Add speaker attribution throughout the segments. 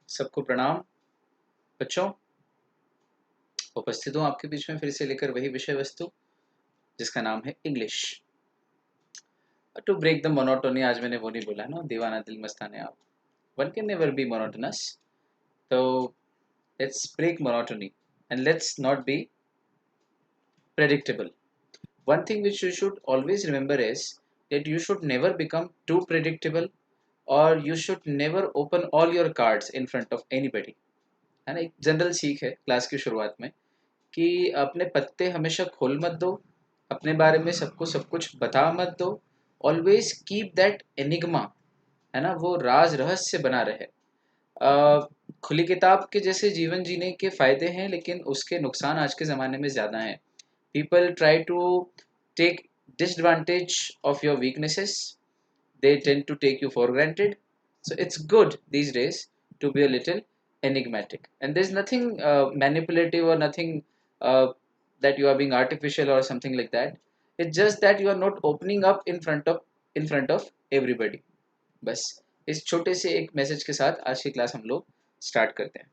Speaker 1: सबको प्रणाम। बच्चों, उपस्थित हूँ आपके बीच में फिर से लेकर वही विषय वस्तु जिसका नाम है English. To break the monotony, आज मैंने वो नहीं बोला ना, दीवाना दिल मस्ताने आप। One can never be monotonous, तो let's break monotony and let's not be predictable. One thing which you should always remember is that you should never become too predictable, or you should never open all your cards in front of anybody. है ना, एक general सीख है class की शुरुआत में कि अपने पत्ते हमेशा खोल मत दो, अपने बारे में सबको सब कुछ बता मत दो। ऑलवेज कीप दैट एनिग्मा, है ना, वो राज रहस्य बना रहे। खुली किताब के जैसे जीवन जीने के फायदे हैं, लेकिन उसके नुकसान आज के ज़माने में ज़्यादा हैं। People try to take disadvantage of your weaknesses. They tend to take you for granted. So it's good these days to be a little enigmatic. And there's nothing manipulative or nothing uh, that you are being artificial or something like that. It's just that you are not opening up in front of everybody. बस इस छोटे से एक message के साथ आज की class हम लोग स्टार्ट करते हैं।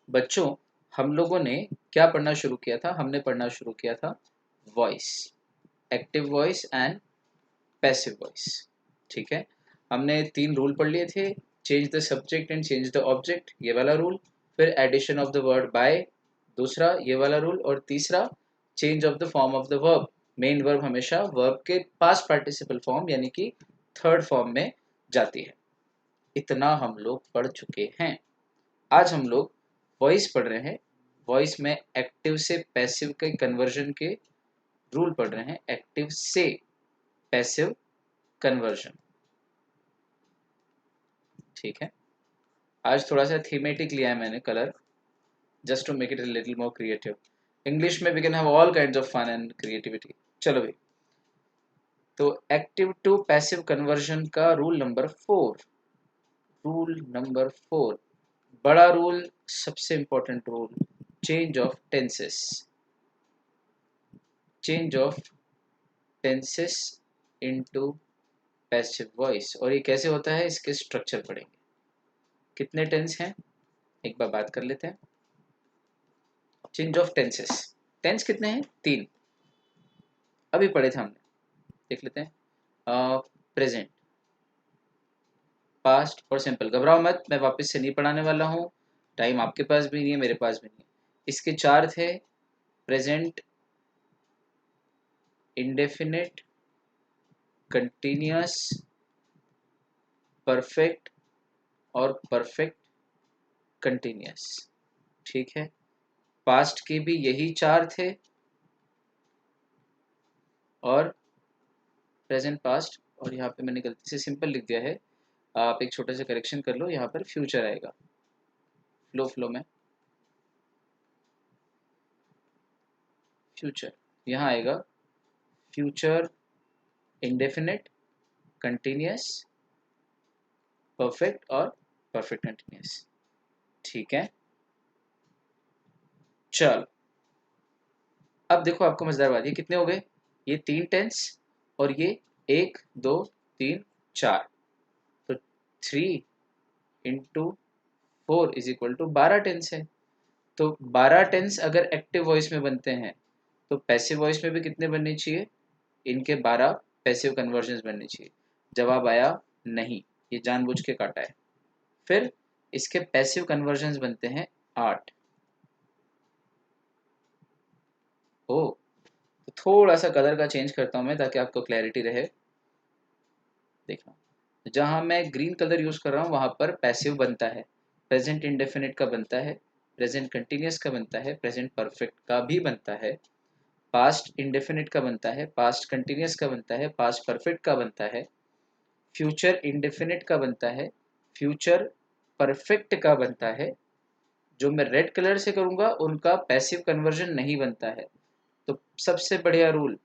Speaker 1: बच्चों, हम लोगों ने क्या पढ़ना शुरू किया था? हमने पढ़ना शुरू किया था voice, active voice and passive voice. ठीक है, हमने 3 रूल पढ़ लिए थे। Change the subject and change the object, ये वाला रूल। फिर addition of the word by, दूसरा ये वाला रूल। और तीसरा change of the form of the verb. Main verb हमेशा वर्ब के पास्ट पार्टिसिपल फॉर्म यानी कि थर्ड फॉर्म में जाती है। इतना हम लोग पढ़ चुके हैं। आज हम लोग वॉइस पढ़ रहे हैं। वॉइस में एक्टिव से पैसिव के कन्वर्जन के रूल पढ़ रहे हैं। एक्टिव से पैसिव कन्वर्जन, ठीक है। आज थोड़ा सा थीमेटिक लिया है मैंने colour, just to make it a little more creative. English में we can have all kinds of fun and creativity. चलो भाई, तो एक्टिव टू पैसिव कन्वर्जन का रूल नंबर 4। रूल नंबर 4, बड़ा रूल, सबसे important rule, change of tenses. Change of tenses into passive voice. और ये कैसे होता है, इसके स्ट्रक्चर पढ़ेंगे। कितने टेंस हैं एक बार बात कर लेते हैं। चेंज ऑफ टेंसेस, टेंस कितने हैं? 3 अभी पढ़े थे हमने, देख लेते हैं। प्रेजेंट, पास्ट और सिंपल। घबराओ मत, मैं वापस से नहीं पढ़ाने वाला हूँ। टाइम आपके पास भी नहीं है, मेरे पास भी नहीं है। इसके 4 थे, प्रेजेंट इंडेफिनिट, कंटिन्यूअस, परफेक्ट और परफेक्ट कंटिन्यूअस। ठीक है, पास्ट के भी यही 4 थे, और प्रेजेंट, पास्ट, और यहाँ पे मैंने गलती से सिंपल लिख दिया है। आप एक छोटा सा करेक्शन कर लो, यहाँ पर फ्यूचर आएगा। फ्लो में फ्यूचर यहाँ आएगा। फ्यूचर इंडेफिनिट, कंटिन्यूअस, परफेक्ट और परफेक्ट कंटिन्यूअस। ठीक है, चल अब देखो, आपको मजेदार बात, ये कितने हो गए? ये 3 टेंस और ये 1 2 3 4, तो 3 into 4 is equal to 12 tense है। तो 12 टेंस अगर एक्टिव वॉइस में बनते हैं, तो पैसिव वॉइस में भी कितने बनने चाहिए? इनके 12 पैसिव कन्वर्जन्स बनने चाहिए। जवाब आया नहीं, ये जानबूझ के काटा है। फिर इसके पैसिव कन्वर्जन्स बनते हैं 8। ओ, तो थोड़ा सा कलर का चेंज करता हूं मैं ताकि आपको क्लैरिटी रहे। देखना, जहां मैं ग्रीन कलर यूज कर रहा हूं वहां पर पैसिव बनता है, प्रेजेंट इंडेफिनिट का बनता है, प्रेजेंट कंटिन्यूअस का बनता है, प्रेजेंट परफेक्ट का भी बनता है, पास्ट इंडेफिनिट का बनता है, पास्ट कंटिन्यूअस का बनता है, पास्ट परफेक्ट का बनता है, फ्यूचर इंडेफिनिट का बनता है, फ्यूचर परफेक्ट का बनता है। जो मैं रेड कलर से करूंगा उनका पैसिव कन्वर्जन नहीं बनता है। तो सबसे बढ़िया रूल,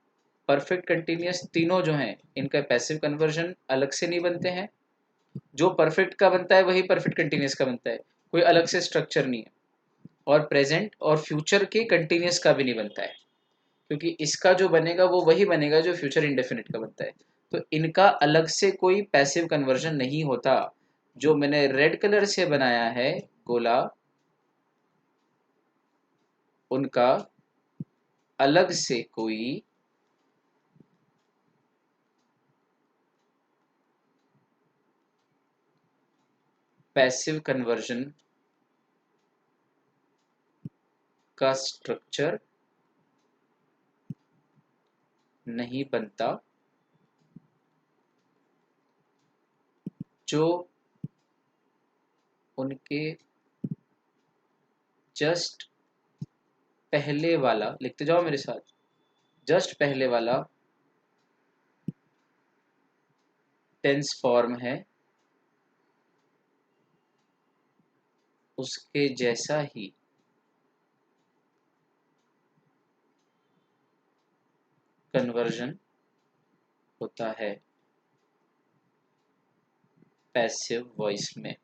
Speaker 1: परफेक्ट कंटिन्यूअस तीनों जो हैं इनका पैसिव कन्वर्जन अलग से नहीं बनते हैं। जो परफेक्ट का बनता है वही परफेक्ट कंटिन्यूअस का बनता है, कोई अलग से स्ट्रक्चर नहीं है। और प्रेजेंट और फ्यूचर के कंटिन्यूअस का भी नहीं बनता है, क्योंकि इसका जो बनेगा वो वही बनेगा जो फ्यूचर इंडेफिनिट का बनता है। तो इनका अलग से कोई पैसिव कन्वर्जन नहीं होता। जो मैंने रेड कलर से बनाया है गोला, उनका अलग से कोई पैसिव कन्वर्जन का स्ट्रक्चर नहीं बनता जो उनके जस्ट पहले वाला, लिखते जाओ मेरे साथ, जस्ट पहले वाला टेंस फॉर्म है उसके जैसा ही कन्वर्जन होता है पैसिव वॉइस में।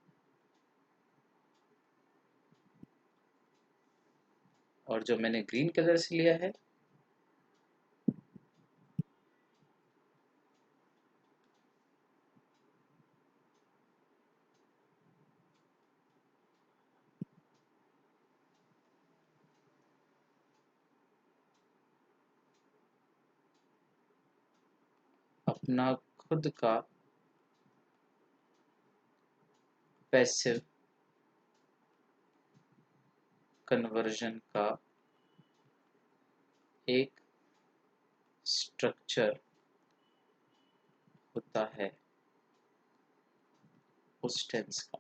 Speaker 1: और जो मैंने ग्रीन कलर से लिया है, अपना खुद का पैसिव कन्वर्जन का एक स्ट्रक्चर होता है उस टेंस का,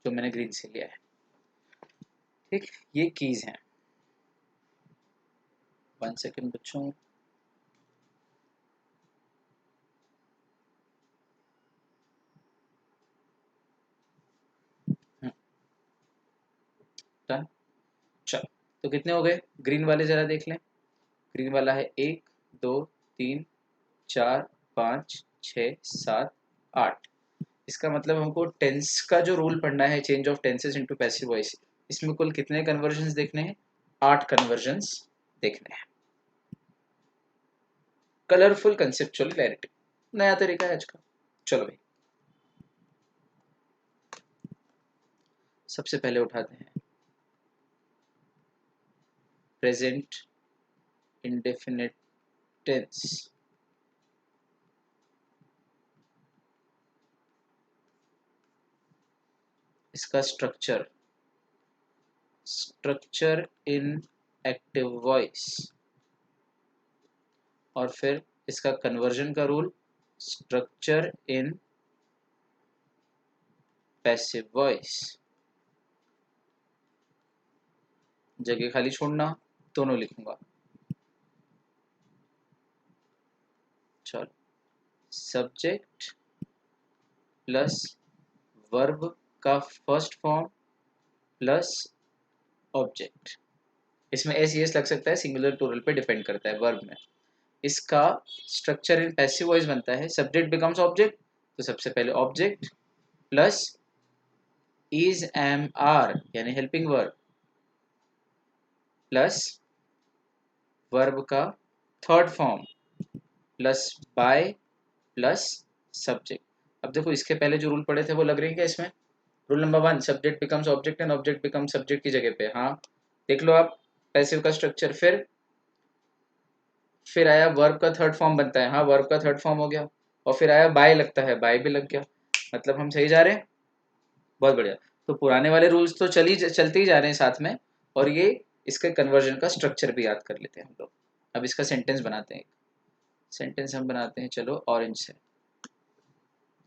Speaker 1: जो मैंने ग्रीन से लिया है। ठीक, ये कीज हैं। 1 सेकेंड बच्चों। डन। चलो, तो कितने हो गए? ग्रीन वाले जरा देख लें। ग्रीन वाला है 1 2 3 4 5 6 7 8। इसका मतलब हमको टेंस का जो रूल पढ़ना है, change of tenses into passive voice, इसमें कुल कितने कन्वर्जन्स देखने हैं? 8 कन्वर्जन्स देखने हैं। कलरफुल कंसेप्चुअल क्लैरिटी, नया तरीका है आज का। चलो भाई, सबसे पहले उठाते हैं प्रेजेंट इंडेफिनिट टेंस। इसका स्ट्रक्चर इन एक्टिव वॉइस, और फिर इसका कन्वर्जन का rule structure in passive voice. जगह खाली छोड़ना, दोनों लिखूंगा। चलो, सब्जेक्ट प्लस वर्ब का फर्स्ट फॉर्म प्लस ऑब्जेक्ट। इसमें एस यस लग सकता है, सिंगुलर प्लूरल पे डिपेंड करता है वर्ब में। इसका स्ट्रक्चर इन पैसिव वॉइस बनता है सब्जेक्ट बिकम्स ऑब्जेक्ट, तो सबसे पहले object plus is am are यानी हेल्पिंग वर्ब प्लस वर्ब का third form plus by plus subject. अब देखो, इसके पहले जो रूल पढ़े थे वो लग रहे हैं क्या इसमें? Rule number 1, subject becomes object and object becomes subject की जगह पे, हाँ देख लो आप पैसिव का स्ट्रक्चर। फिर आया वर्ब का थर्ड फॉर्म बनता है, हाँ वर्ब का थर्ड फॉर्म हो गया। और फिर आया बाय, लगता है बाय भी लग गया। मतलब हम सही जा रहे हैं, बहुत बढ़िया। तो पुराने वाले रूल्स तो चलते ही जा रहे हैं साथ में, और ये इसके कन्वर्जन का स्ट्रक्चर भी याद कर लेते हैं हम लोग। अब इसका सेंटेंस बनाते हैं। सेंटेंस हम बनाते हैं, चलो ऑरेंज से।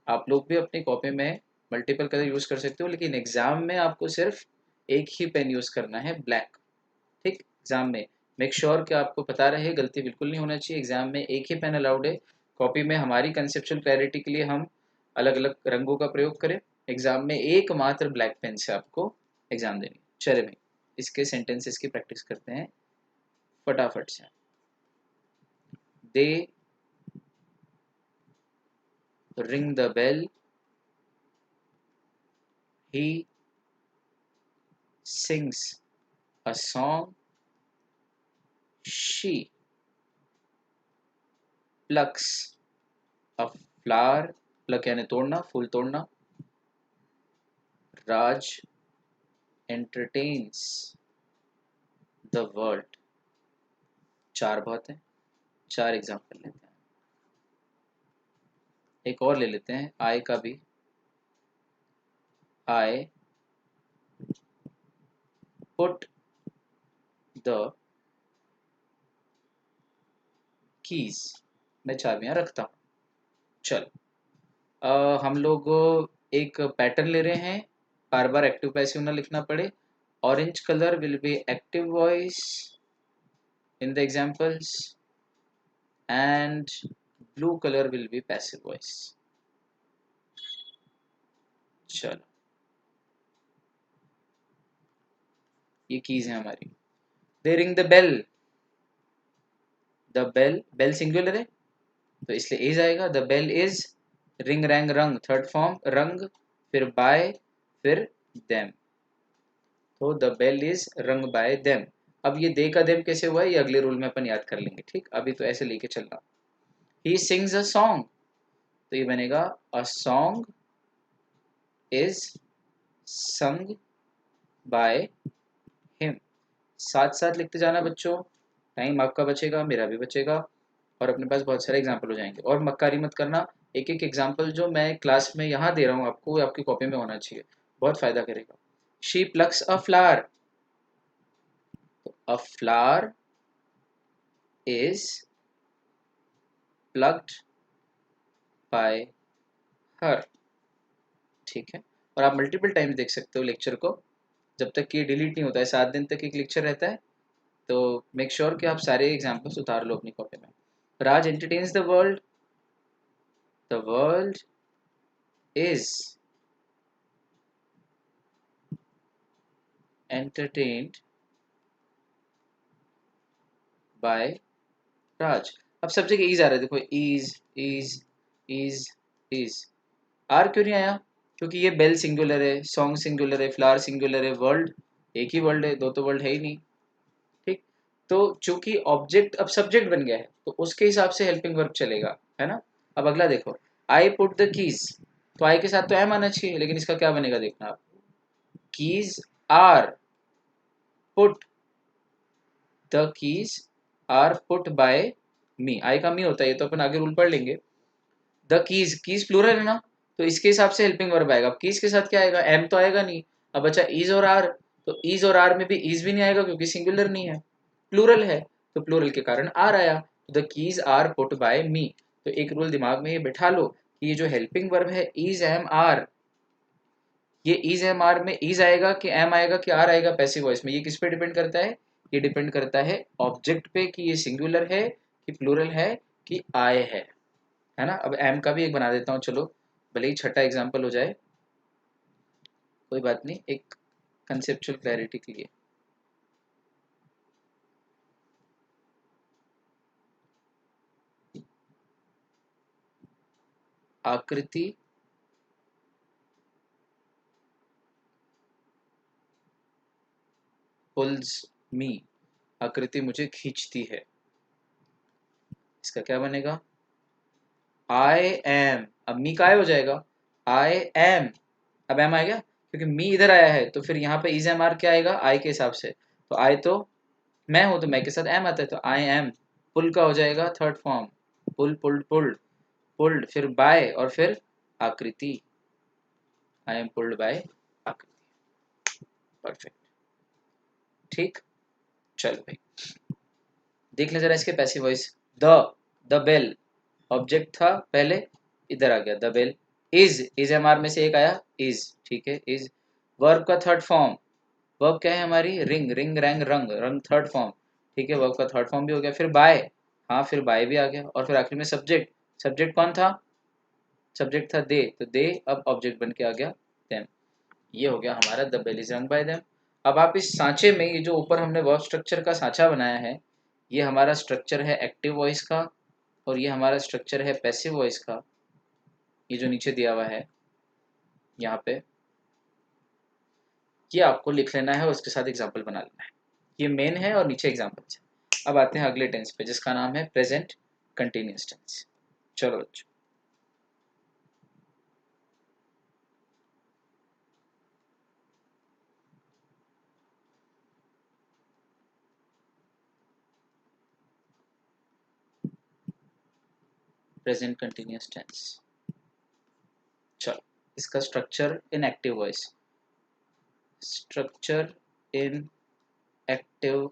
Speaker 1: आप लोग भी अपनी कॉपी में मल्टीपल कलर यूज कर सकते हो, लेकिन एग्जाम में आपको सिर्फ एक ही पेन यूज करना है, ब्लैक। ठीक, एग्जाम में मेक श्योर कि आपको पता रहे, गलती बिल्कुल नहीं होना चाहिए। एग्जाम में एक ही पेन अलाउड है। कॉपी में हमारी कंसेप्चुअल क्लैरिटी के लिए हम अलग अलग रंगों का प्रयोग करें। एग्जाम में एकमात्र ब्लैक पेन से आपको एग्जाम देनी। चले भाई, इसके सेंटेंसेस की प्रैक्टिस करते हैं फटाफट से। They ring the bell, he sings a song, she plucks a flower, pluck यानी तोड़ना, फूल तोड़ना। Raj entertains the world. चार बहुत है, चार एग्जाम्पल लेते हैं। एक और ले लेते हैं आई का भी। आई पुट द कीज, मैं चाबियां रखता हूँ। चल, हम लोग एक पैटर्न ले रहे हैं, बार बार एक्टिव पैसिव ना लिखना पड़े। Orange colour will be active voice in the examples and blue colour will be passive voice. चलो, ये कीज है हमारी। They ring the bell, the bell, bell singular है तो इसलिए इज आएगा। The bell is, ring rang rung third form rung, फिर by, फिर देम, तो the bell is rung by them. अब ये दे का देम कैसे हुआ है ये अगले रूल में अपन याद कर लेंगे, ठीक। अभी तो ऐसे लेके चलना। ही सिंग्स अ सॉन्ग, तो ये बनेगा अ सॉन्ग इज संग बाय हिम। साथ साथ लिखते जाना बच्चों, टाइम आपका बचेगा, मेरा भी बचेगा, और अपने पास बहुत सारे एग्जाम्पल हो जाएंगे। और मक्कारी मत करना, एक एक एग्जाम्पल जो मैं क्लास में यहाँ दे रहा हूँ आपको, आपकी कॉपी में होना चाहिए, बहुत फायदा करेगा। She plucks a flower, a flower is plucked bye हर, ठीक है। और आप मल्टीपल टाइम देख सकते हो लेक्चर को, जब तक कि डिलीट नहीं होता है, 7 दिन तक एक लेक्चर रहता है, तो मेक श्योर कि आप सारे एग्जाम्पल्स उतार लो अपनी कॉपी में। Raj entertains the world is entertained by Raj. अब सब जगह ईज आ रहा है, देखो is is is is. Are क्यों नहीं आया? क्योंकि ये बेल सिंगुलर है, सॉन्ग सिंगुलर है, फ्लावर सिंगुलर है, वर्ल्ड एक ही वर्ल्ड है, दो तो वर्ल्ड है ही नहीं, ठीक। तो चूंकि ऑब्जेक्ट अब सब्जेक्ट बन गया है तो उसके हिसाब से हेल्पिंग वर्ब चलेगा, है ना। अब अगला देखो, आई पुट द कीज, तो आई के साथ तो एम आना चाहिए, लेकिन इसका क्या बनेगा देखना आप। Keys are put, the keys are put by me, I का मी होता है, ये तो अपन आगे रूल पढ़ लेंगे। द कीज, कीज प्लूरल है ना, तो इसके हिसाब से हेल्पिंग वर्ब आएगा। अब कीज के साथ क्या आएगा, एम तो आएगा नहीं। अब अच्छा इज और आर, तो इज और आर में भी इज भी नहीं आएगा क्योंकि सिंगुलर नहीं है, प्लूरल है, तो प्लूरल के कारण आर आया। The keys are put by me. तो एक रूल दिमाग में ये बिठा लो कि ये जो हेल्पिंग वर्ब है इज एम आर, ये इज एम आर में इज आएगा कि एम आएगा कि आर आएगा पैसिव वॉइस में, ये किस पे डिपेंड करता है, ये डिपेंड करता है ऑब्जेक्ट पे कि ये सिंगुलर है कि प्लूरल है कि आए है ना। अब एम का भी एक बना देता हूँ, चलो भले ही छठा एग्जाम्पल हो जाए, कोई बात नहीं, एक कंसेप्चुअल क्लैरिटी के लिए। आकृति पुल्स मी, आकृति मुझे खींचती है, इसका क्या बनेगा, आई एम, अब मी का हो जाएगा, आई एम, अब एम आ गया क्योंकि मी इधर आया है, तो फिर यहाँ पे इज एम आर क्या आएगा आई के हिसाब से, तो आई तो मैं हूं तो मैं के साथ एम आता है, तो आई एम। पुल का हो जाएगा third form, pull pulled pulled, pulled फिर बाय और फिर Aakriti, I am pulled by Aakriti, perfect, ठीक। चलो भाई देख ले जरा इसके passive voice. The bell object था पहले, इधर आ गया the bell. Is am are में से एक आया इज, ठीक है इज। वर्ब का थर्ड फॉर्म, वर्ब क्या है हमारी, रिंग, रिंग रैंग रंग, रंग थर्ड फॉर्म, ठीक है, वर्ब का थर्ड फॉर्म भी हो गया। फिर बाय, हाँ फिर बाय भी आ गया, और फिर आखिर में सब्जेक्ट, सब्जेक्ट कौन था, सब्जेक्ट था दे, तो दे अब ऑब्जेक्ट बन के आ गया देम। ये हो गया हमारा the bell is rung by them. अब आप इस सांचे में, ये जो ऊपर हमने वर्ब स्ट्रक्चर का सांचा बनाया है, ये हमारा स्ट्रक्चर है एक्टिव वॉइस का, और ये हमारा स्ट्रक्चर है पैसिव वॉइस का। ये जो नीचे दिया हुआ है यहाँ पे, ये आपको लिख लेना है और उसके साथ एग्जाम्पल बना लेना है। ये मेन है और नीचे एग्जाम्पल है। अब आते हैं अगले टेंस पे जिसका नाम है प्रेजेंट कंटिन्यूअस टेंस। चलो बच्चों, प्रेजेंट कंटिन्यूअस टेंस। चलो इसका structure in active voice, structure in active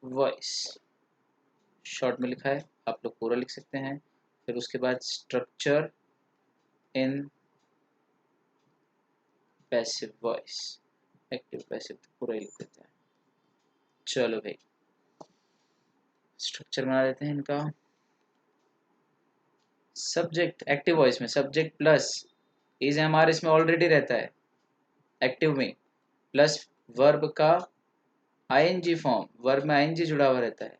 Speaker 1: voice short में लिखा है, आप लोग पूरा लिख सकते हैं। फिर उसके बाद structure in passive voice, active passive तो पूरा ही लिख देते हैं। चलो भाई स्ट्रक्चर बना देते हैं इनका। सब्जेक्ट एक्टिव वॉइस में subject plus is am are इसमें ऑलरेडी रहता है एक्टिव में, प्लस वर्ब का आईएनजी फॉर्म, वर्ब में आईएनजी जुड़ा हुआ रहता है,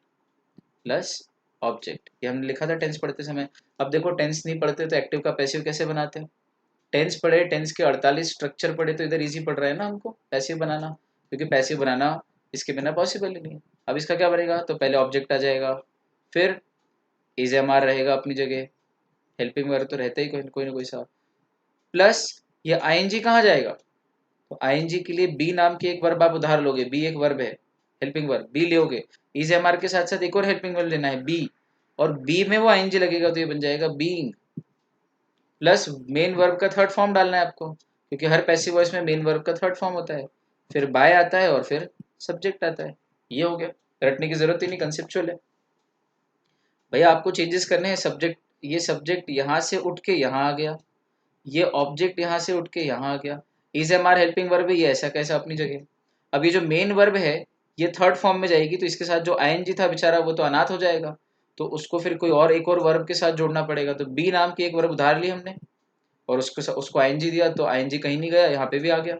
Speaker 1: प्लस ऑब्जेक्ट। ये हमने लिखा था टेंस पढ़ते समय। अब देखो टेंस नहीं पढ़ते तो एक्टिव का पैसिव कैसे बनाते हैं। टेंस पढ़े, टेंस के 48 स्ट्रक्चर पढ़े तो इधर इजी पड़ रहा है ना हमको पैसिव बनाना, क्योंकि पैसिव बनाना इसके बिना पॉसिबल ही नहीं है। अब इसका क्या बनेगा, तो पहले ऑब्जेक्ट आ जाएगा, फिर इज एम आर रहेगा अपनी जगह, हेल्पिंग वर्ब तो रहता ही कोई ना कोई सा, प्लस ये आईएनजी कहाँ जाएगा, तो आईएनजी के लिए बी नाम की एक वर्ब आप उधार लोगे, बी एक वर्ब है हेल्पिंग वर्ब, बी लोगे, इज एम आर के साथ साथ एक और हेल्पिंग वर्ब लेना है बी, और बी में वो आईएनजी लगेगा तो ये बन जाएगा बीइंग, प्लस मेन वर्ब का थर्ड फॉर्म डालना है आपको, क्योंकि हर पैसिव वॉइस में मेन वर्ब का थर्ड फॉर्म होता है, फिर बाय आता है और फिर सब्जेक्ट आता है। ये हो गया, रटने की जरूरत ही नहीं, कंसेप्चुअल है। भैया आपको चेंजेस करने हैं, सब्जेक्ट, ये सब्जेक्ट यहाँ से उठ के यहाँ आ गया, ये ऑब्जेक्ट यहाँ से उठ के यहाँ आ गया, is am are helping verb है ये ऐसा कैसा अपनी जगह। अब ये जो मेन वर्ब है ये थर्ड फॉर्म में जाएगी, तो इसके साथ जो आईएनजी था बेचारा वो तो अनाथ हो जाएगा, तो उसको फिर कोई और एक और वर्ब के साथ जोड़ना पड़ेगा। तो बी नाम की एक वर्ब उधार ली हमने और उसको आईएनजी दिया, तो आईएनजी कहीं नहीं गया, यहाँ पे भी आ गया।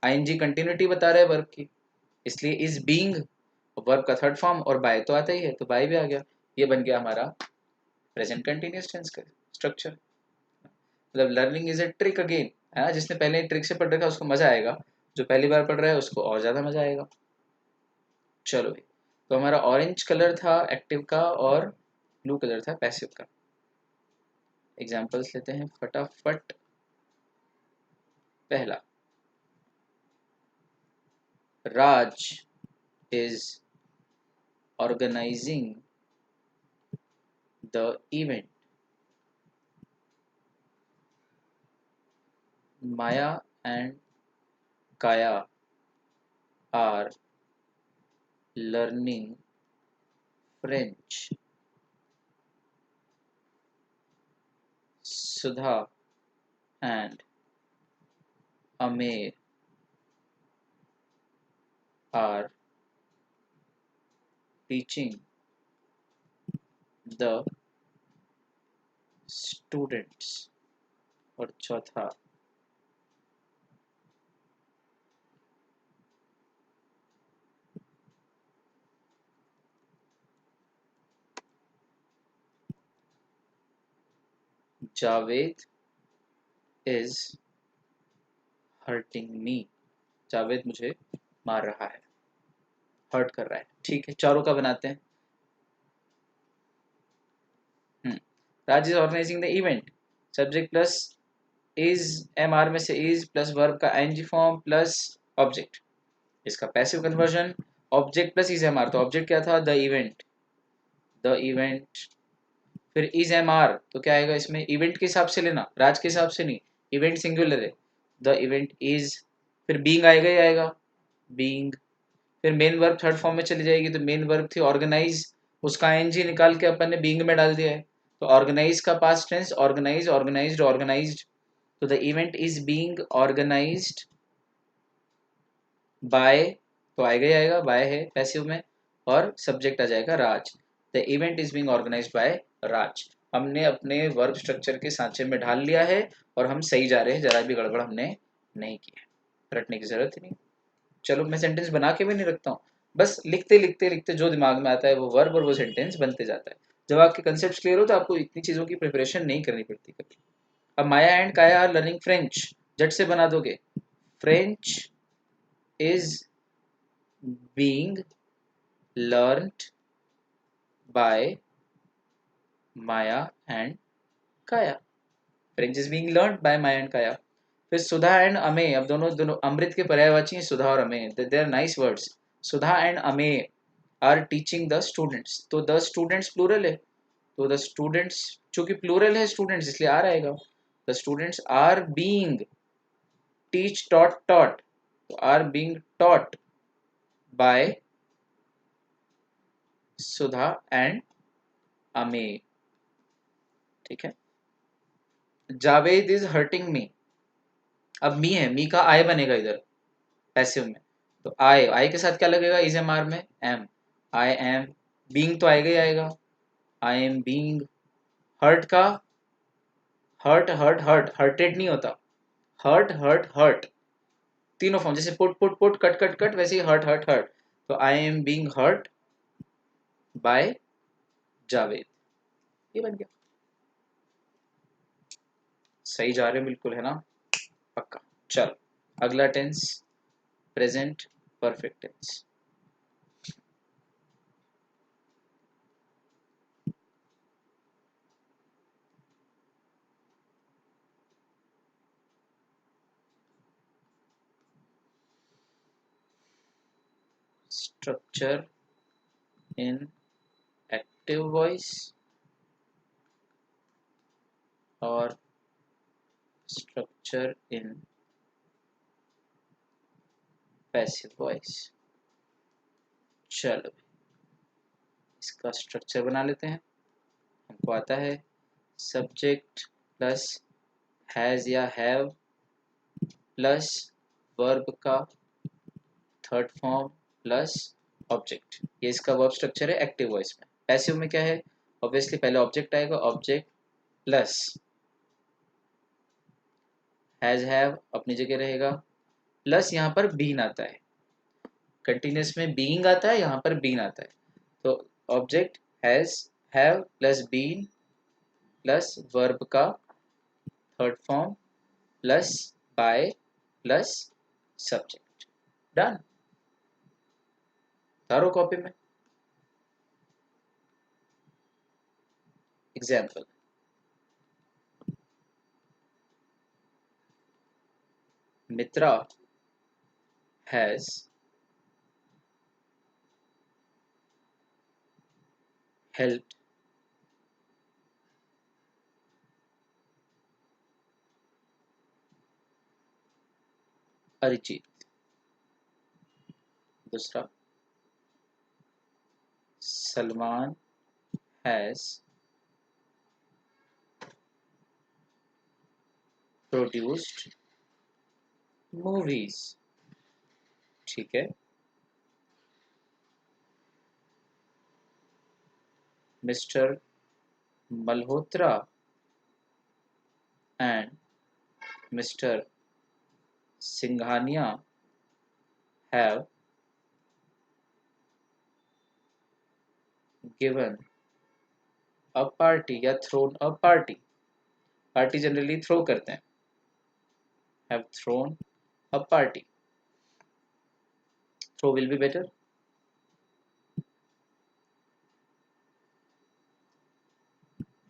Speaker 1: आईएनजी कंटिन्यूटी बता रहा है वर्ब की, इसलिए इज बीइंग वर्ब का थर्ड फॉर्म, और बाय तो आता ही है तो बाय भी आ गया। ये बन गया हमारा प्रेजेंट कंटिन्यूअस टेंस का स्ट्रक्चर। मतलब learning is a trick again, है ना, जिसने पहले ट्रिक से पढ़ रखा उसको मजा आएगा, जो पहली बार पढ़ रहा है उसको और ज्यादा मजा आएगा। चलो भाई, तो हमारा ऑरेंज कलर था एक्टिव का और ब्लू कलर था पैसिव का। एग्जांपल्स लेते हैं फटाफट। पहला, Raj is organising the event, Maya and Kaya are learning French, Sudha and Amir are teaching the students। और चौथा, Javed is hurting me, Javed मुझे मार रहा है, हर्ट कर रहा है। ठीक है, चारों का बनाते हैं। Raj is organising the event, subject plus is am are में से इज प्लस वर्ब का आईएनजी फॉर्म प्लस ऑब्जेक्ट। इसका passive conversion object plus is am are, तो ऑब्जेक्ट क्या था, द इवेंट, द इवेंट, फिर इज एम आर तो क्या आएगा इसमें, इवेंट के हिसाब से लेना, राज के हिसाब से नहीं, इवेंट सिंगुलर है, द इवेंट इज, फिर बीइंग आएगा ही आएगा, बीइंग, फिर मेन वर्ब थर्ड फॉर्म में चली जाएगी, तो मेन वर्ब थी ऑर्गेनाइज, उसका आईएनजी निकाल के अपन ने बीइंग में डाल दिया है, तो ऑर्गेनाइज का past tense organise, organised, organised, तो the event is being organised by, तो आएगा ही आएगा, बाय है पैसिव में, और सब्जेक्ट आ जाएगा Raj, the event is being organised by Raj. हमने अपने वर्ब स्ट्रक्चर के सांचे में ढाल लिया है और हम सही जा रहे हैं, जरा भी गड़बड़ हमने नहीं की है, रटने की जरूरत ही नहीं। चलो मैं सेंटेंस बना के भी नहीं रखता हूँ, बस लिखते लिखते लिखते जो दिमाग में आता है वो वर्ब और वो सेंटेंस बनते जाता है। जब आपके कंसेप्ट क्लियर हो तो आपको इतनी चीज़ों की प्रिपरेशन नहीं करनी पड़ती कभी। अब Maya and Kaya are learning French, झट से बना दोगे, French is being learned by Maya and Kaya, French is being learned by Maya and Kaya. फिर सुधा एंड अमे, अब दोनों दोनों अमृत के पर्यायवाची हैं सुधा और Amey, they are nice words. Sudha and Amey are teaching the students, तो द स्टूडेंट्स प्लूरल है, तो द स्टूडेंट्स, चूंकि प्लूरल है स्टूडेंट्स इसलिए आर आएगा। The students are being, teach taught taught, तो are being taught by Sudha and Amir. ठीक है। जावेद इज हर्टिंग मी, अब मी है, मी का आई बनेगा इधर पैसिव में, तो आई के साथ क्या लगेगा इज एम आर में, एम, आई एम, बीइंग तो आएगा ही आएगा, आई एम बीइंग, हर्ट का हर्ट हर्ट हर्ट, हर्टेड नहीं होता, हर्ट हर्ट हर्ट, तीनों फॉर्म, जैसे put put put, cut cut cut, वैसे ही हर्ट हर्ट हर्ट, तो I am being hurt by Javed, ये बन गया। सही जा रहे हैं बिल्कुल, है ना, पक्का। चलो अगला tense, present perfect tense. Structure in active voice और स्ट्रक्चर इन पैसिव वॉइस। चलो इसका स्ट्रक्चर बना लेते हैं। हमको आता है सब्जेक्ट प्लस हैज या हैव प्लस वर्ब का थर्ड फॉर्म प्लस ऑब्जेक्ट, ये इसका वर्ब स्ट्रक्चर है एक्टिव वॉइस में। पैसिव में क्या है, ऑब्वियसली पहले ऑब्जेक्ट आएगा, ऑब्जेक्ट प्लस हैज हैव अपनी जगह रहेगा, प्लस यहाँ पर बीन आता है, कंटिन्यूस में बीइंग आता है, यहाँ पर बीन आता है, तो object has have plus been plus verb का third form plus by plus subject. Done, तारो कॉपी में। Example, Mitra has helped Arijit. दूसरा, सलमान हैज प्रोड्यूस्ड मूवीज। ठीक है। Mister Malhotra and mister Singhania have given a party या thrown a party, party generally throw करते हैं, have thrown a party, throw will be better.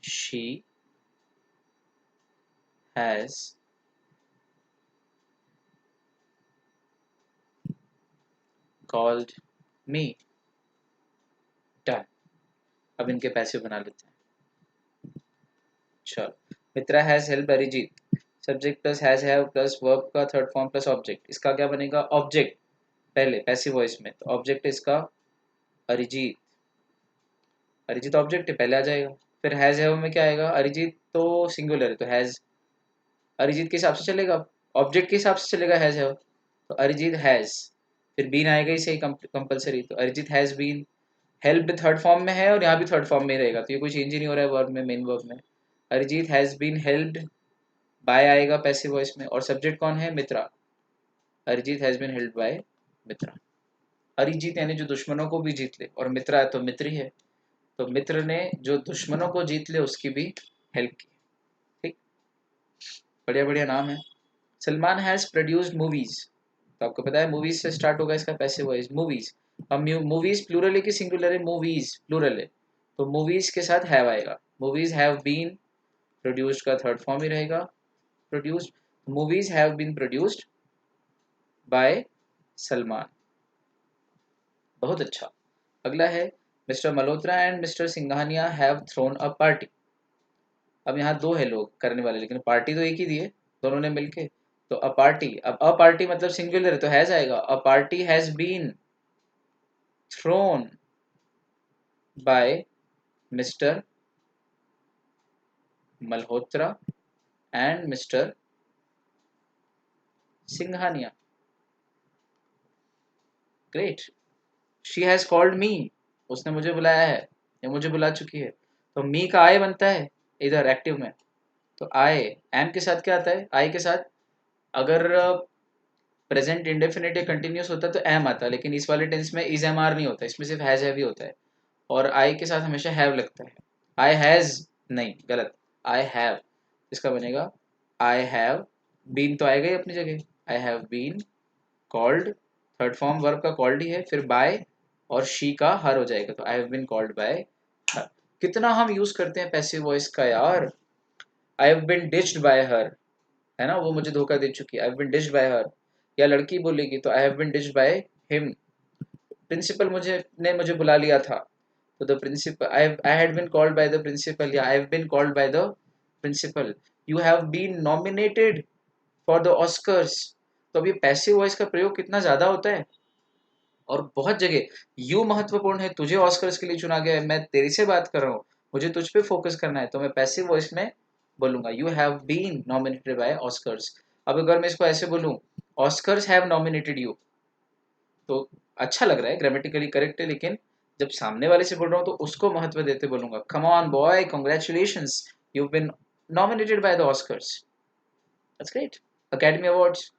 Speaker 1: She has called me. Done, अब इनके पैसे बना लेते हैं। चलो, Mitra has help Arijit, subject plus has have plus verb का थर्ड फॉर्म प्लस ऑब्जेक्ट, इसका क्या बनेगा ऑब्जेक्ट, पहले पैसिव वॉइस में, तो ऑब्जेक्ट इसका अरिजीत, अरिजीत ऑब्जेक्ट है पहले आ जाएगा। फिर हैज हैव में क्या आएगा, अरिजीत तो सिंगुलर है तो हैज, अरिजीत के हिसाब से चलेगा, ऑब्जेक्ट के हिसाब से चलेगा हैज हैव, तो अरिजीत हैज, फिर बीन आएगा ही सही कंपलसरी, तो Arijit has been, help third form में है और यहाँ भी थर्ड फॉर्म में ही रहेगा, तो ये कोई चेंज ही नहीं हो रहा है वर्ब में, मेन वर्ब में। Arijit has been helped by आएगा पैसिव वॉइस में, और सब्जेक्ट कौन है Mitra, Arijit has been helped by Mitra. Arijit यानी जो दुश्मनों को भी जीत ले, और मित्रा है तो मित्र ही है, तो मित्र ने जो दुश्मनों को जीत ले उसकी भी हेल्प की। ठीक, बढ़िया बढ़िया नाम है। सलमान हैज प्रोड्यूस्ड मूवीज, तो आपको पता है मूवीज से स्टार्ट होगा इसका पैसिव वॉइस, मूवीज। अब मूवीज प्लूरल है कि सिंगुलर है, मूवीज प्लूरल है, तो मूवीज के साथ हैव आएगा, मूवीज हैव बीन, प्रोड्यूस्ड का थर्ड फॉर्म ही रहेगा produced, movies have been produced by Salman. बहुत अच्छा। अगला है mister Malhotra and mister Singhania have thrown a party. अब यहाँ दो है लोग करने वाले, लेकिन पार्टी तो एक ही दी है दोनों ने मिलके। तो अ पार्टी, अब अ पार्टी मतलब सिंगुलर है तो हैज आएगा। A party has been thrown by Mr Malhotra and mister Singhania. Great. She has called me, उसने मुझे बुलाया है या मुझे बुला चुकी है। तो मी का आई बनता है इधर एक्टिव में। तो आई, एम के साथ क्या आता है? आई के साथ अगर प्रेजेंट इंडेफिनिट या कंटिन्यूस होता है तो एम आता है, लेकिन इस वाले टेंस में इज एम आर नहीं होता, इसमें सिर्फ हैज हैव ही होता है। और आई के साथ हमेशा हैव लगता है। आई हैज नहीं, गलत। आई हैव, इसका बनेगा आई हैव बीन, तो आएगा ही अपनी जगह। I have been called, third form verb का कॉल्ड ही है, फिर बाय और शी का हर हो जाएगा, तो I have been called by her. कितना हम यूज करते हैं पैसिव वॉइस का यार। I have been ditched by her, है ना, वो मुझे धोखा दे चुकी है, I have been ditched by her. या लड़की बोलेगी तो I have been ditched by him. Principal मुझे बुला लिया था, तो the principal, I had been called by the principal, या I have been called by the principal. You have been nominated for the Oscars. तो अब ये पैसिव वॉइस का प्रयोग कितना ज्यादा होता है, और बहुत जगह यू महत्वपूर्ण है, तुझे ऑस्कर्स के लिए चुना गया है, मैं तेरे से बात कर रहा हूँ, मुझे तुझ पे फोकस करना है, तो मैं पैसिव वॉइस में बोलूंगा you have been nominated by Oscars. अब अगर मैं इसको ऐसे बोलूँ, ऑस्कर्स हैव नॉमिनेटेड यू, तो अच्छा लग रहा है, ग्रामेटिकली करेक्ट है, लेकिन जब सामने वाले से बोल रहा हूँ तो उसको महत्व देते बोलूंगा, come on boy, congratulations, you been nominated by the Oscars, that's great. Academy Awards,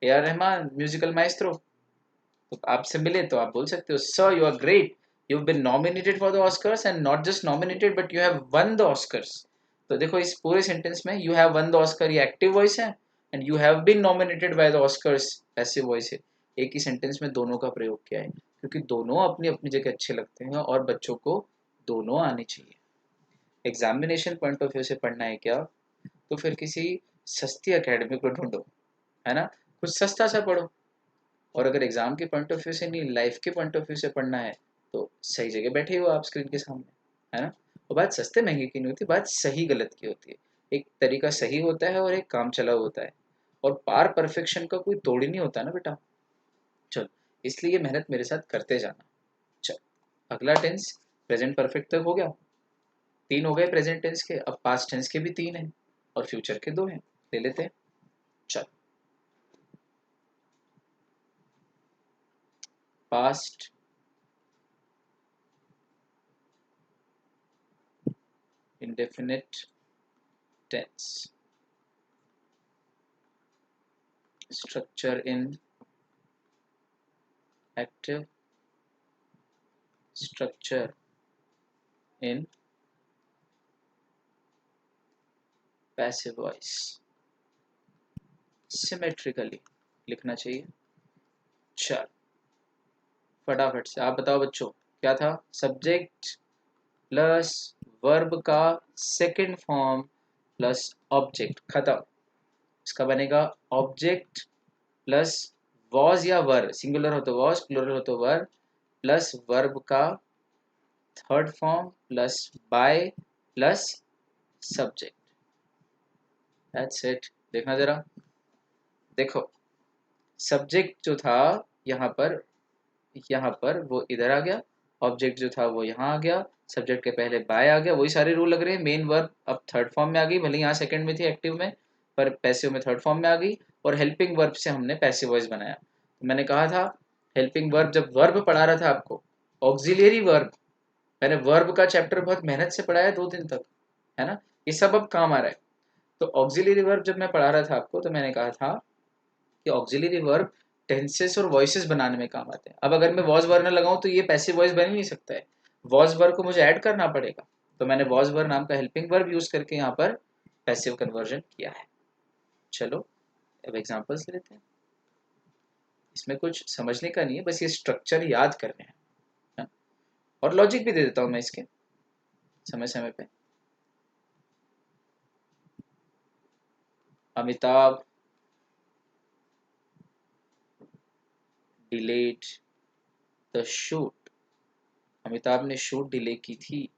Speaker 1: A R Rahman musical maestro, तो आपसे मिले तो आप बोल सकते हो sir you are great, you have been nominated for the Oscars, and not just nominated but you have won the Oscars. तो देखो इस पूरे सेंटेंस में you have won the Oscar ये एक्टिव वॉइस है, and you have been nominated by the Oscars passive voice है। एक ही sentence में दोनों का प्रयोग किया है, क्योंकि दोनों अपनी अपनी जगह अच्छे लगते हैं और बच्चों को दोनों आने चाहिए। एग्जामिनेशन पॉइंट ऑफ व्यू से पढ़ना है क्या, तो फिर किसी सस्ती एकेडमी को ढूंढो, है ना, कुछ सस्ता सा पढ़ो। और अगर एग्जाम के पॉइंट ऑफ व्यू से नहीं, लाइफ के पॉइंट ऑफ व्यू से पढ़ना है, तो सही जगह बैठे हो आप स्क्रीन के सामने, है ना। और बात सस्ते महंगे की नहीं होती, बात सही गलत की होती है। एक तरीका सही होता है और एक काम चला होता है, और पार परफेक्शन का कोई तोड़ ही नहीं होता ना बेटा। चल, इसलिए मेहनत मेरे साथ करते जाना। चल, अगला टेंस प्रेजेंट परफेक्ट तक हो गया, तीन हो गए प्रेजेंट टेंस के, अब पास्ट टेंस के भी तीन हैं और फ्यूचर के दो हैं, ले लेते हैं। चल, past indefinite tense, structure in active, structure in passive voice, symmetrically लिखना चाहिए। चल, फटाफट से आप बताओ बच्चों, क्या था? सब्जेक्ट प्लस वर्ब का सेकंड फॉर्म प्लस ऑब्जेक्ट, खत्म। इसका बनेगा ऑब्जेक्ट प्लस वॉज या वर, सिंगुलर हो तो वॉज, प्लूरल हो तो वर, प्लस वर्ब का third form plus by plus subject, that's it. देखना जरा, देखो सब्जेक्ट जो था यहाँ पर, यहाँ पर वो इधर आ गया, ऑब्जेक्ट जो था वो यहाँ आ गया, सब्जेक्ट के पहले बाय आ गया, वही सारे रूल लग रहे हैं। मेन वर्ब अब थर्ड फॉर्म में आ गई, भले यहाँ सेकंड में थी एक्टिव में, पर पैसिव में थर्ड फॉर्म में आ गई, और हेल्पिंग वर्ब से हमने पैसिव वॉइस बनाया। तो मैंने कहा था हेल्पिंग वर्ब, जब वर्ब पढ़ा रहा था आपको, ऑक्सिलियरी वर्ब, मैंने वर्ब का चैप्टर बहुत मेहनत से पढ़ाया 2 दिन तक, है ना, ये सब अब काम आ रहा है। तो ऑक्सिलियरी वर्ब जब मैं पढ़ा रहा था आपको, तो मैंने कहा था कि ऑक्सिलियरी वर्ब टेंसेस और वॉइसेस बनाने में काम आते हैं। अब अगर मैं वॉज वर्ब न लगाऊं तो ये पैसिव वॉइस बन ही नहीं सकता है, वॉज वर्ब को मुझे ऐड करना पड़ेगा। तो मैंने वॉज वर्ब नाम का हेल्पिंग वर्ब यूज करके यहाँ पर पैसिव कन्वर्जन किया है। चलो अब एग्जांपल्स लेते हैं, इसमें कुछ समझने का नहीं है, बस ये स्ट्रक्चर याद करने हैं, है? और लॉजिक भी दे देता हूँ मैं इसके समय समय पे। Amitabh delayed the shoot, Amitabh ने शूट डिले की थी।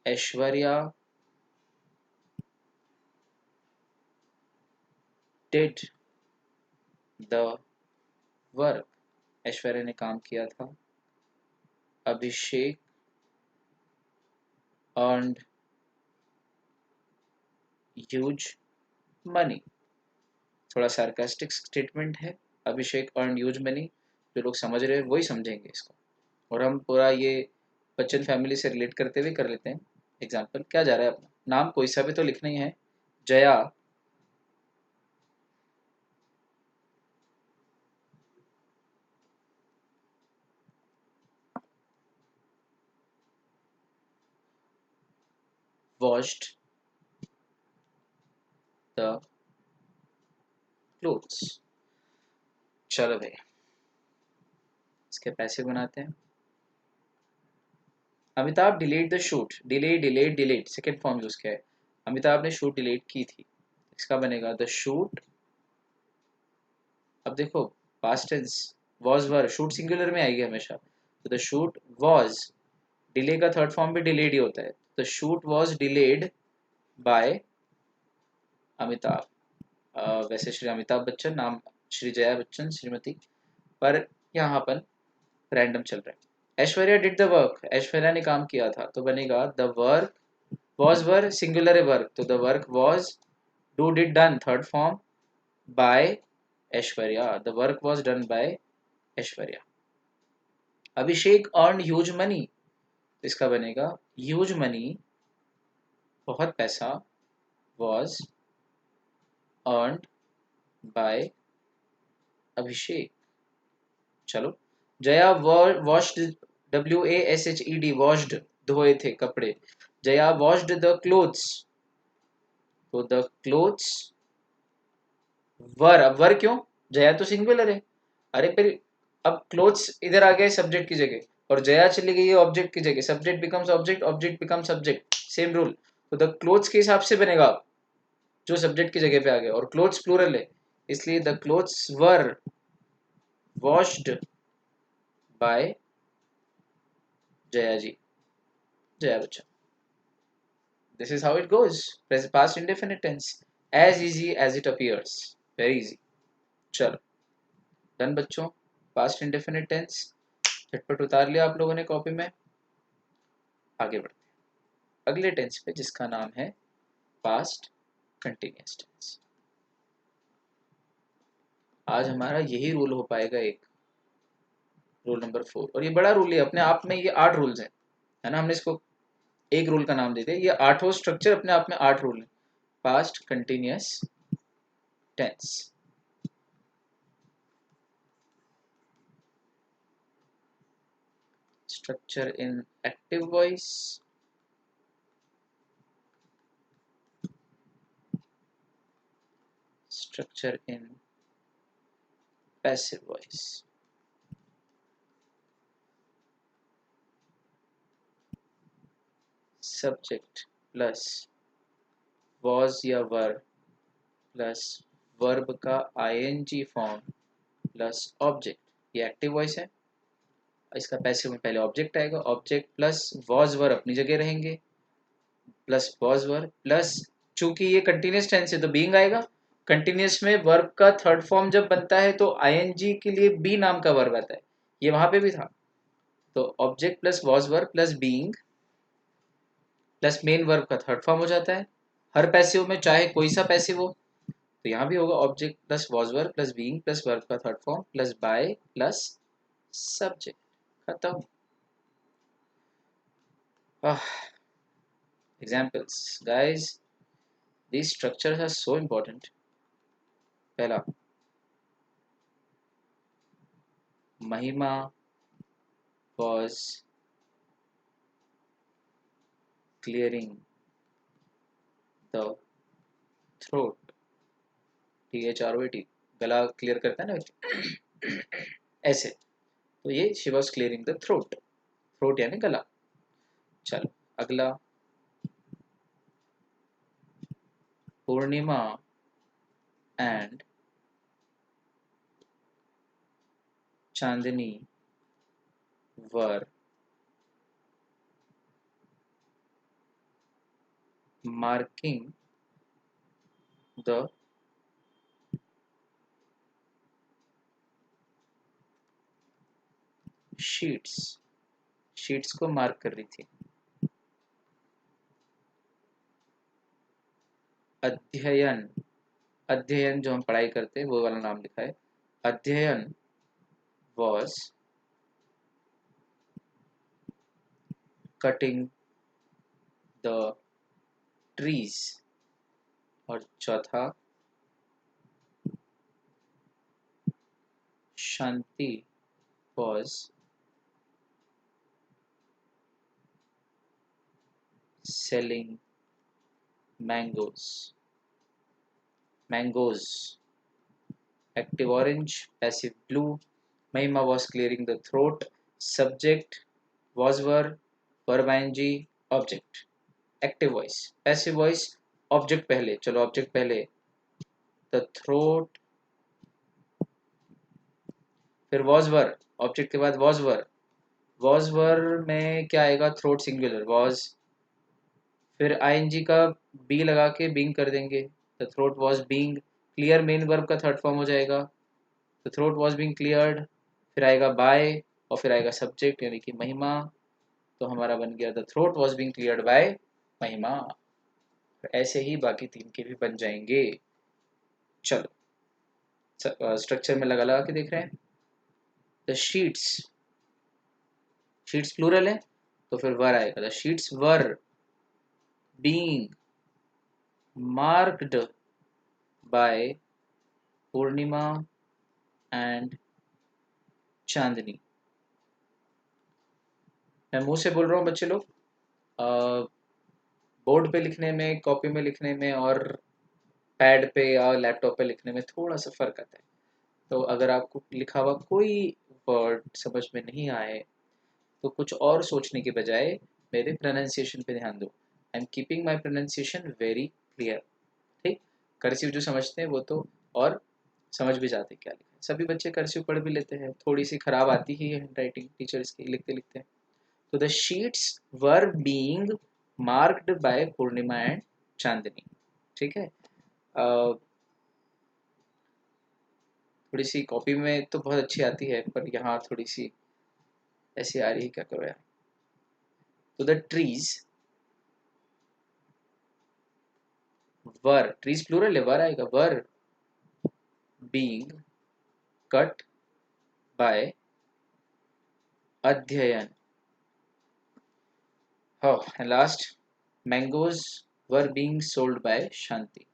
Speaker 1: Aishwarya did the work, Aishwarya ने काम किया था। अभिषेक अर्नड ह्यूज मनी, थोड़ा सार्कास्टिक स्टेटमेंट है। अभिषेक अर्न ह्यूज मनी, जो लोग समझ रहे हैं वही समझेंगे इसको। और हम पूरा ये बच्चन फैमिली से रिलेट करते हुए कर लेते हैं। एग्जाम्पल क्या जा रहा है अपना, नाम कोई सा भी तो लिखना ही है। Jaya washed the clothes. चलो भाई इसके पैसे बनाते हैं। Amitabh delete the shoot, delay delayed delete second form use किया है। अमिताभ ने शूट डिलीट की थी, इसका बनेगा द शूट। अब देखो past tense, was were, shoot singular में आएगी हमेशा, तो द शूट वॉज, डिले का थर्ड फॉर्म भी डिलेड ही होता है। The shoot was delayed by Amitabh. वैसे श्री अमिताभ बच्चन, नाम श्री जया बच्चन श्रीमती, पर यहाँ पर रैंडम चल रहा है। Aishwarya did the work, Aishwarya ने काम किया था, तो बनेगा the work was were, singular है वर्क, तो the work was do did done third form by Aishwarya, the work was done by Aishwarya. Abhishek earn huge money, तो इसका बनेगा ह्यूज मनी, बहुत पैसा, वॉज अर्नड बाय अभिषेक। चलो जया वॉश्ड, WASHED वॉश्ड, धोए थे कपड़े। जया वॉश्ड द क्लोथ्स, तो द क्लोथ्स वर, अब वर क्यों, जया तो सिंगुलर है। अरे फिर अब क्लोथ्स इधर आ गए सब्जेक्ट की जगह, और जया चली गई है ऑब्जेक्ट की जगह, subject becomes object, object become subject, same rule. तो द क्लोथ्स के हिसाब से बनेगा, जो सब्जेक्ट की जगह पे आ गया, और क्लोथ्स प्लूरल है, इसलिए the clothes were washed by Jaya ji, Jaya Bachchan. This is how it goes, past indefinite tense, as easy as it appears, very easy. चलो डन बच्चों, पास्ट इंडेफिनिट टेंस झटपट उतार लिया आप लोगों ने कॉपी में। आगे बढ़ते हैं अगले टेंस पे, जिसका नाम है पास्ट कंटिन्यूअस टेंस। आज हमारा यही रूल हो पाएगा, एक रूल नंबर 4, और ये बड़ा रूल है अपने आप में, ये 8 रूल्स हैं, है ना। हमने इसको एक रूल का नाम दे दिया, ये 8 स्ट्रक्चर अपने आप में 8 रूल है। Past continuous tense, structure in active voice, structure in passive voice, subject plus was या were plus verb का ing फॉर्म प्लस ऑब्जेक्ट, ये एक्टिव वॉइस है। इसका पैसिव में पहले ऑब्जेक्ट आएगा, ऑब्जेक्ट प्लस वॉज वर अपनी जगह रहेंगे, प्लस वॉज वर प्लस, चूंकि ये कंटिन्यूस टेंस है तो बीइंग आएगा। कंटिन्यूस में वर्ब का थर्ड फॉर्म जब बनता है तो आईएनजी के लिए बी नाम का वर्ब आता है, ये वहां पे भी था। तो object plus was verb plus being plus main verb का थर्ड फॉर्म हो जाता है, हर पैसिव में चाहे कोई सा पैसिव हो। तो यहाँ भी होगा object plus was verb plus being plus verb का third form plus by plus subject, खत्म। Examples, guys, these structures are so important. पहला, महिमा was clearing the throat, THROAT, गला क्लियर करता है ना ऐसे, तो ये she was clearing the throat, throat यानी गला। चलो अगला, पूर्णिमा and Chandni were marking the sheets को मार्क कर रही थी। अध्ययन, अध्ययन जो हम पढ़ाई करते हैं वो वाला नाम लिखा है। अध्ययन was cutting the trees। और चौथा, शांति was selling mangoes। Active orange, passive blue, Mahima was clearing the throat, subject was were, verb ing, object। Active voice, passive voice, object पहले, चलो object पहले, the throat, फिर was were, object के बाद was were में क्या आएगा, throat singular was, फिर ing का be लगा के being कर देंगे, the throat was being, clear main verb का थर्ड फॉर्म हो जाएगा, the throat was being cleared, फिर आएगा by और फिर आएगा subject यानी कि महिमा। तो हमारा बन गया the throat was being cleared by महिमा। ऐसे ही बाकी तीन के भी बन जाएंगे। चलो स्ट्रक्चर में लगा लगा के देख रहे हैं। द शीट्स प्लूरल है तो फिर वर आएगा, the sheets were being marked by Purnima and Chandni. मैं मुंह से बोल रहा हूँ बच्चे लोग, बोर्ड पे लिखने में, कॉपी में लिखने में और पैड पे या लैपटॉप पे लिखने में थोड़ा सा फर्क आता है। तो अगर आपको लिखा हुआ कोई वर्ड समझ में नहीं आए तो कुछ और सोचने के बजाय मेरे प्रोनाउंसिएशन पे ध्यान दो। I am keeping my pronunciation very clear. ठीक, कर्सिव जो समझते हैं वो तो और समझ भी जाते क्या लिखा है। सभी बच्चे कर्सिव पढ़ भी लेते हैं, थोड़ी सी खराब आती ही है हैंड राइटिंग टीचर्स की लिखते लिखते हैं। तो the sheets were being marked by Purnima and Chandni. ठीक है, थोड़ी सी कॉपी में तो बहुत अच्छी आती है पर यहाँ थोड़ी सी ऐसी आ रही है, क्या करो यार। तो द ट्रीज प्लूरल है, वर आएगा, were being cut by Adhyayan. Oh, and last, mangoes were being sold by Shanti.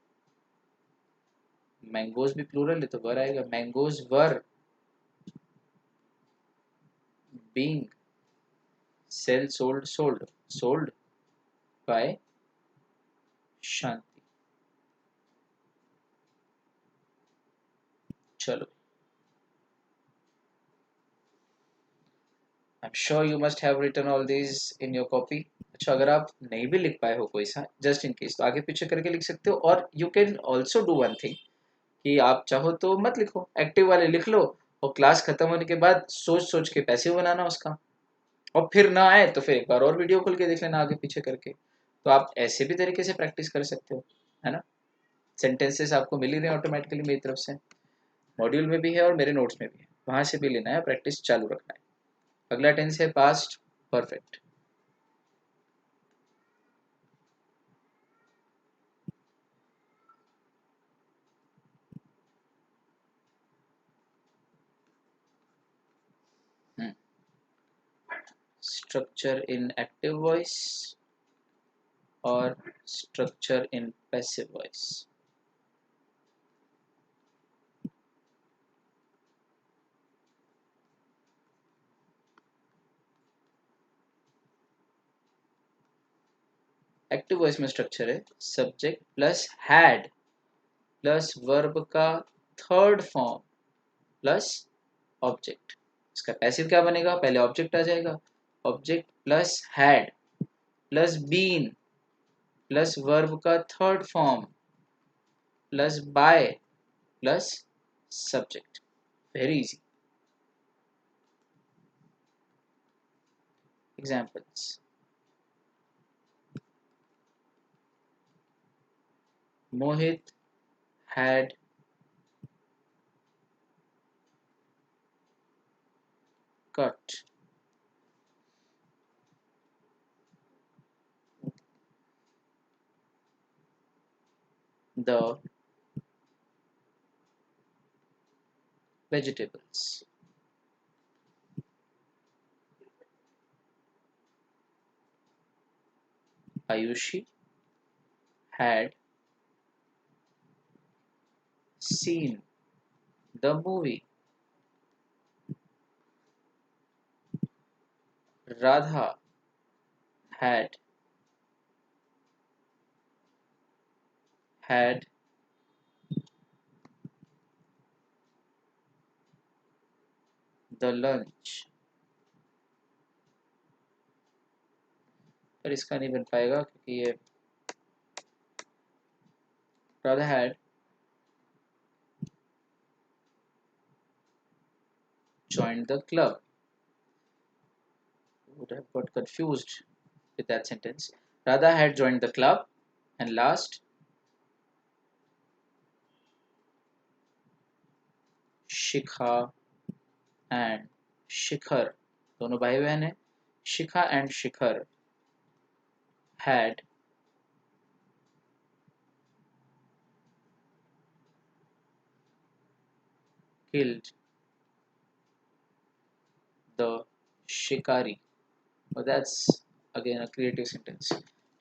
Speaker 1: Mangoes भी प्लूरल है तो वर आएगा, mangoes were being sold by Shanti. चलो, I am sure you must have written all these in your copy. अच्छा, अगर आप नहीं भी लिख पाए हो कोई सा, जस्ट इन केस, तो आगे पीछे करके लिख सकते हो। और you can also do one thing कि आप चाहो तो मत लिखो, एक्टिव वाले लिख लो और क्लास खत्म होने के बाद सोच सोच के पैसिव बनाना उसका, और फिर ना आए तो फिर एक बार और वीडियो खोल के देख लेना आगे पीछे करके। तो आप ऐसे भी तरीके से प्रैक्टिस कर सकते हो, है ना। सेंटेंसेस आपको मिल ही रहे हैं ऑटोमेटिकली मेरी तरफ से, मॉड्यूल में भी है और मेरे नोट्स में भी है, वहां से भी लेना है, प्रैक्टिस चालू रखना है। अगला टेंस है past perfect. Structure in active voice और structure in passive voice. Active voice में स्ट्रक्चर है subject plus had plus verb का थर्ड फॉर्म प्लस ऑब्जेक्ट। इसका पैसिव क्या बनेगा, पहले ऑब्जेक्ट आ जाएगा, object plus had plus been plus verb का third form plus by plus subject. Very easy. Examples. Mohit had cut the vegetables. Ayushi had seen the movie. Radha had had the lunch. पर इसका नहीं बन पाएगा क्योंकि ये Radha had joined the club. Would have got confused with that sentence. Radha had joined the club, and last Shikha and Shikhar दोनों भाई बहन हैं. Shikha and Shikhar had killed the shikari. Well, that's again a creative sentence.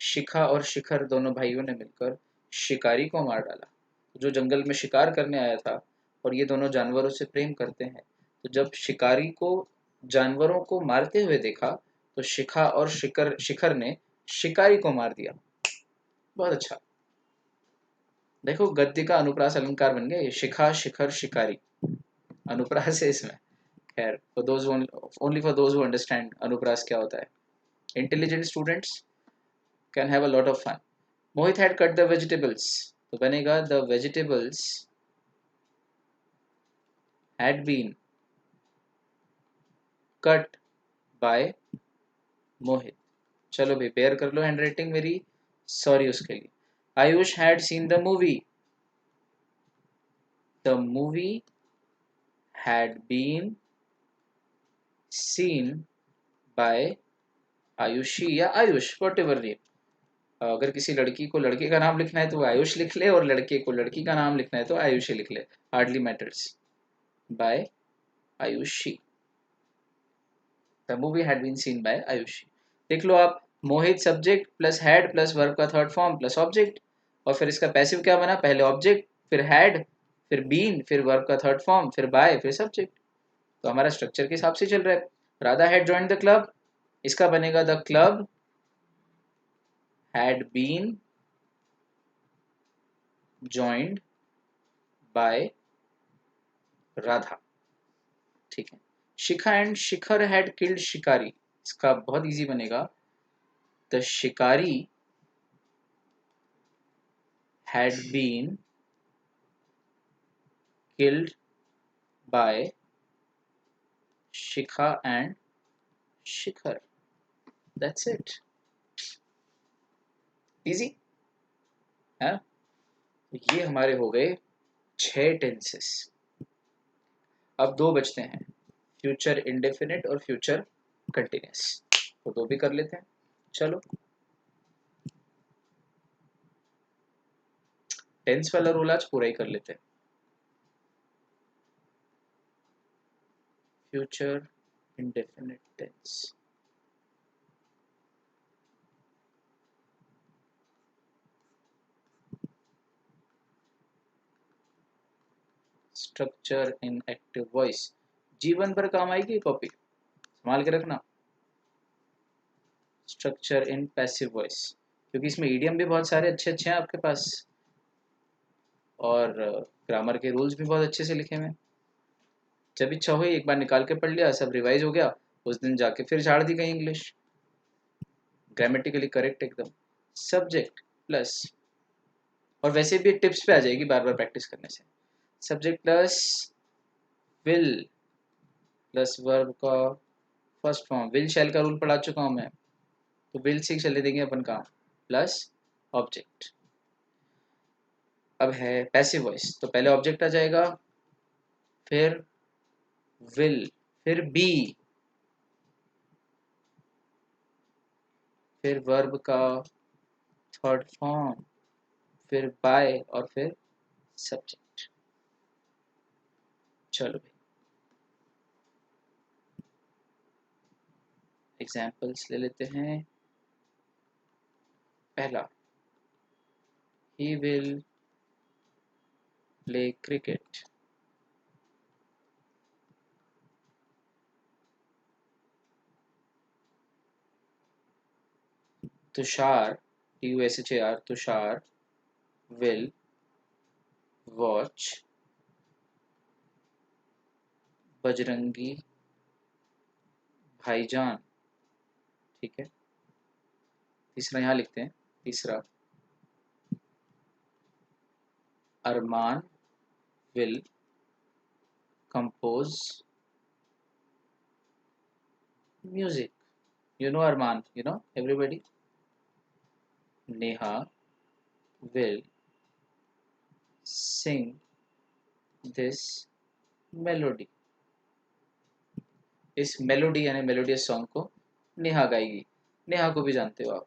Speaker 1: शिखा और शिखर दोनों भाइयों ने मिलकर शिकारी को मार डाला. जो जंगल में शिकार करने आया था और ये दोनों जानवरों से प्रेम करते हैं, तो जब शिकारी को जानवरों को मारते हुए देखा तो शिखा और शिखर ने शिकारी को मार दिया. बहुत अच्छा. देखो गद्य का अनुप्रास अलंकार बन गया ये. शिखा शिखर शिकारी अनुप्रास है इसमें. खैर for those only for those who understand अनुप्रास क्या होता है. Intelligent students can have a lot of fun. Mohit had cut the vegetables तो बनेगा the vegetables had been cut by Mohit. चलो भाई बेयर कर लो हैंडराइटिंग मेरी, सॉरी उसके लिए. Ayush had seen the movie. The movie had been seen by Ayushi या Ayush what ever name. अगर किसी लड़की को लड़के का नाम लिखना है तो वो आयुष लिख ले, और लड़के को लड़की का नाम लिखना है तो आयुषी लिख ले. Hardly matters. By Ayushi. The movie had been seen by Ayushi. देख लो आप, Mohit subject plus had plus verb का थर्ड फॉर्म प्लस ऑब्जेक्ट, और फिर इसका पैसिव क्या बना, पहले ऑब्जेक्ट फिर हैड फिर बीन फिर वर्ब का थर्ड फॉर्म फिर बाय फिर सब्जेक्ट. तो हमारा स्ट्रक्चर के हिसाब से चल रहा है. Radha had joined the club, इसका बनेगा the club had been joined by Radha. ठीक है. शिखा एंड शिखर had killed शिकारी, इसका बहुत इजी बनेगा the शिकारी had been killed by Shikha and Shikhar. That's it. Easy है. तो ये हमारे हो गए 6 टेंसेस. अब 2 बचते हैं, फ्यूचर इंडेफिनिट और फ्यूचर कंटिन्यूस. तो 2 भी कर लेते हैं. चलो टेंस वाला रूल आज पूरा ही कर लेते हैं. Future indefinite tense. Structure in active voice. जीवन भर काम आएगी कॉपी, संभाल के रखना. स्ट्रक्चर इन पैसिव वॉइस, क्योंकि इसमें ईडियम भी बहुत सारे अच्छे अच्छे हैं आपके पास, और ग्रामर के रूल्स भी बहुत अच्छे से लिखे हुए हैं. जब इच्छा हुई एक बार निकाल के पढ़ लिया, सब रिवाइज हो गया, उस दिन जाके फिर झाड़ दी गई इंग्लिश. ग्रामेटिकली करेक्ट एकदम. सब्जेक्ट प्लस, और वैसे भी टिप्स पे आ जाएगी बार बार प्रैक्टिस करने से. Subject plus will plus verb का फर्स्ट फॉर्म विल शैल का रूल पढ़ा चुका हूँ मैं, तो विल से चले देंगे अपन काम प्लस ऑब्जेक्ट। अब है पैसिव वॉइस, तो पहले ऑब्जेक्ट आ जाएगा, फिर विल, फिर बी, फिर वर्ब का थर्ड फॉर्म, फिर बाय और फिर सब्जेक्ट। चलो भाई एग्जाम्पल्स ले लेते हैं। पहला, he will play cricket. Tushar, TUSHAR, Tushar will watch Bajrangi भाईजान। ठीक है, तीसरा यहाँ लिखते हैं। तीसरा, अरमान will compose music। You know Arman, you know everybody। Neha will sing this melody। इस मेलोडी यानी मेलोडियस सॉन्ग को नेहा गाएगी। नेहा को भी जानते हो आप,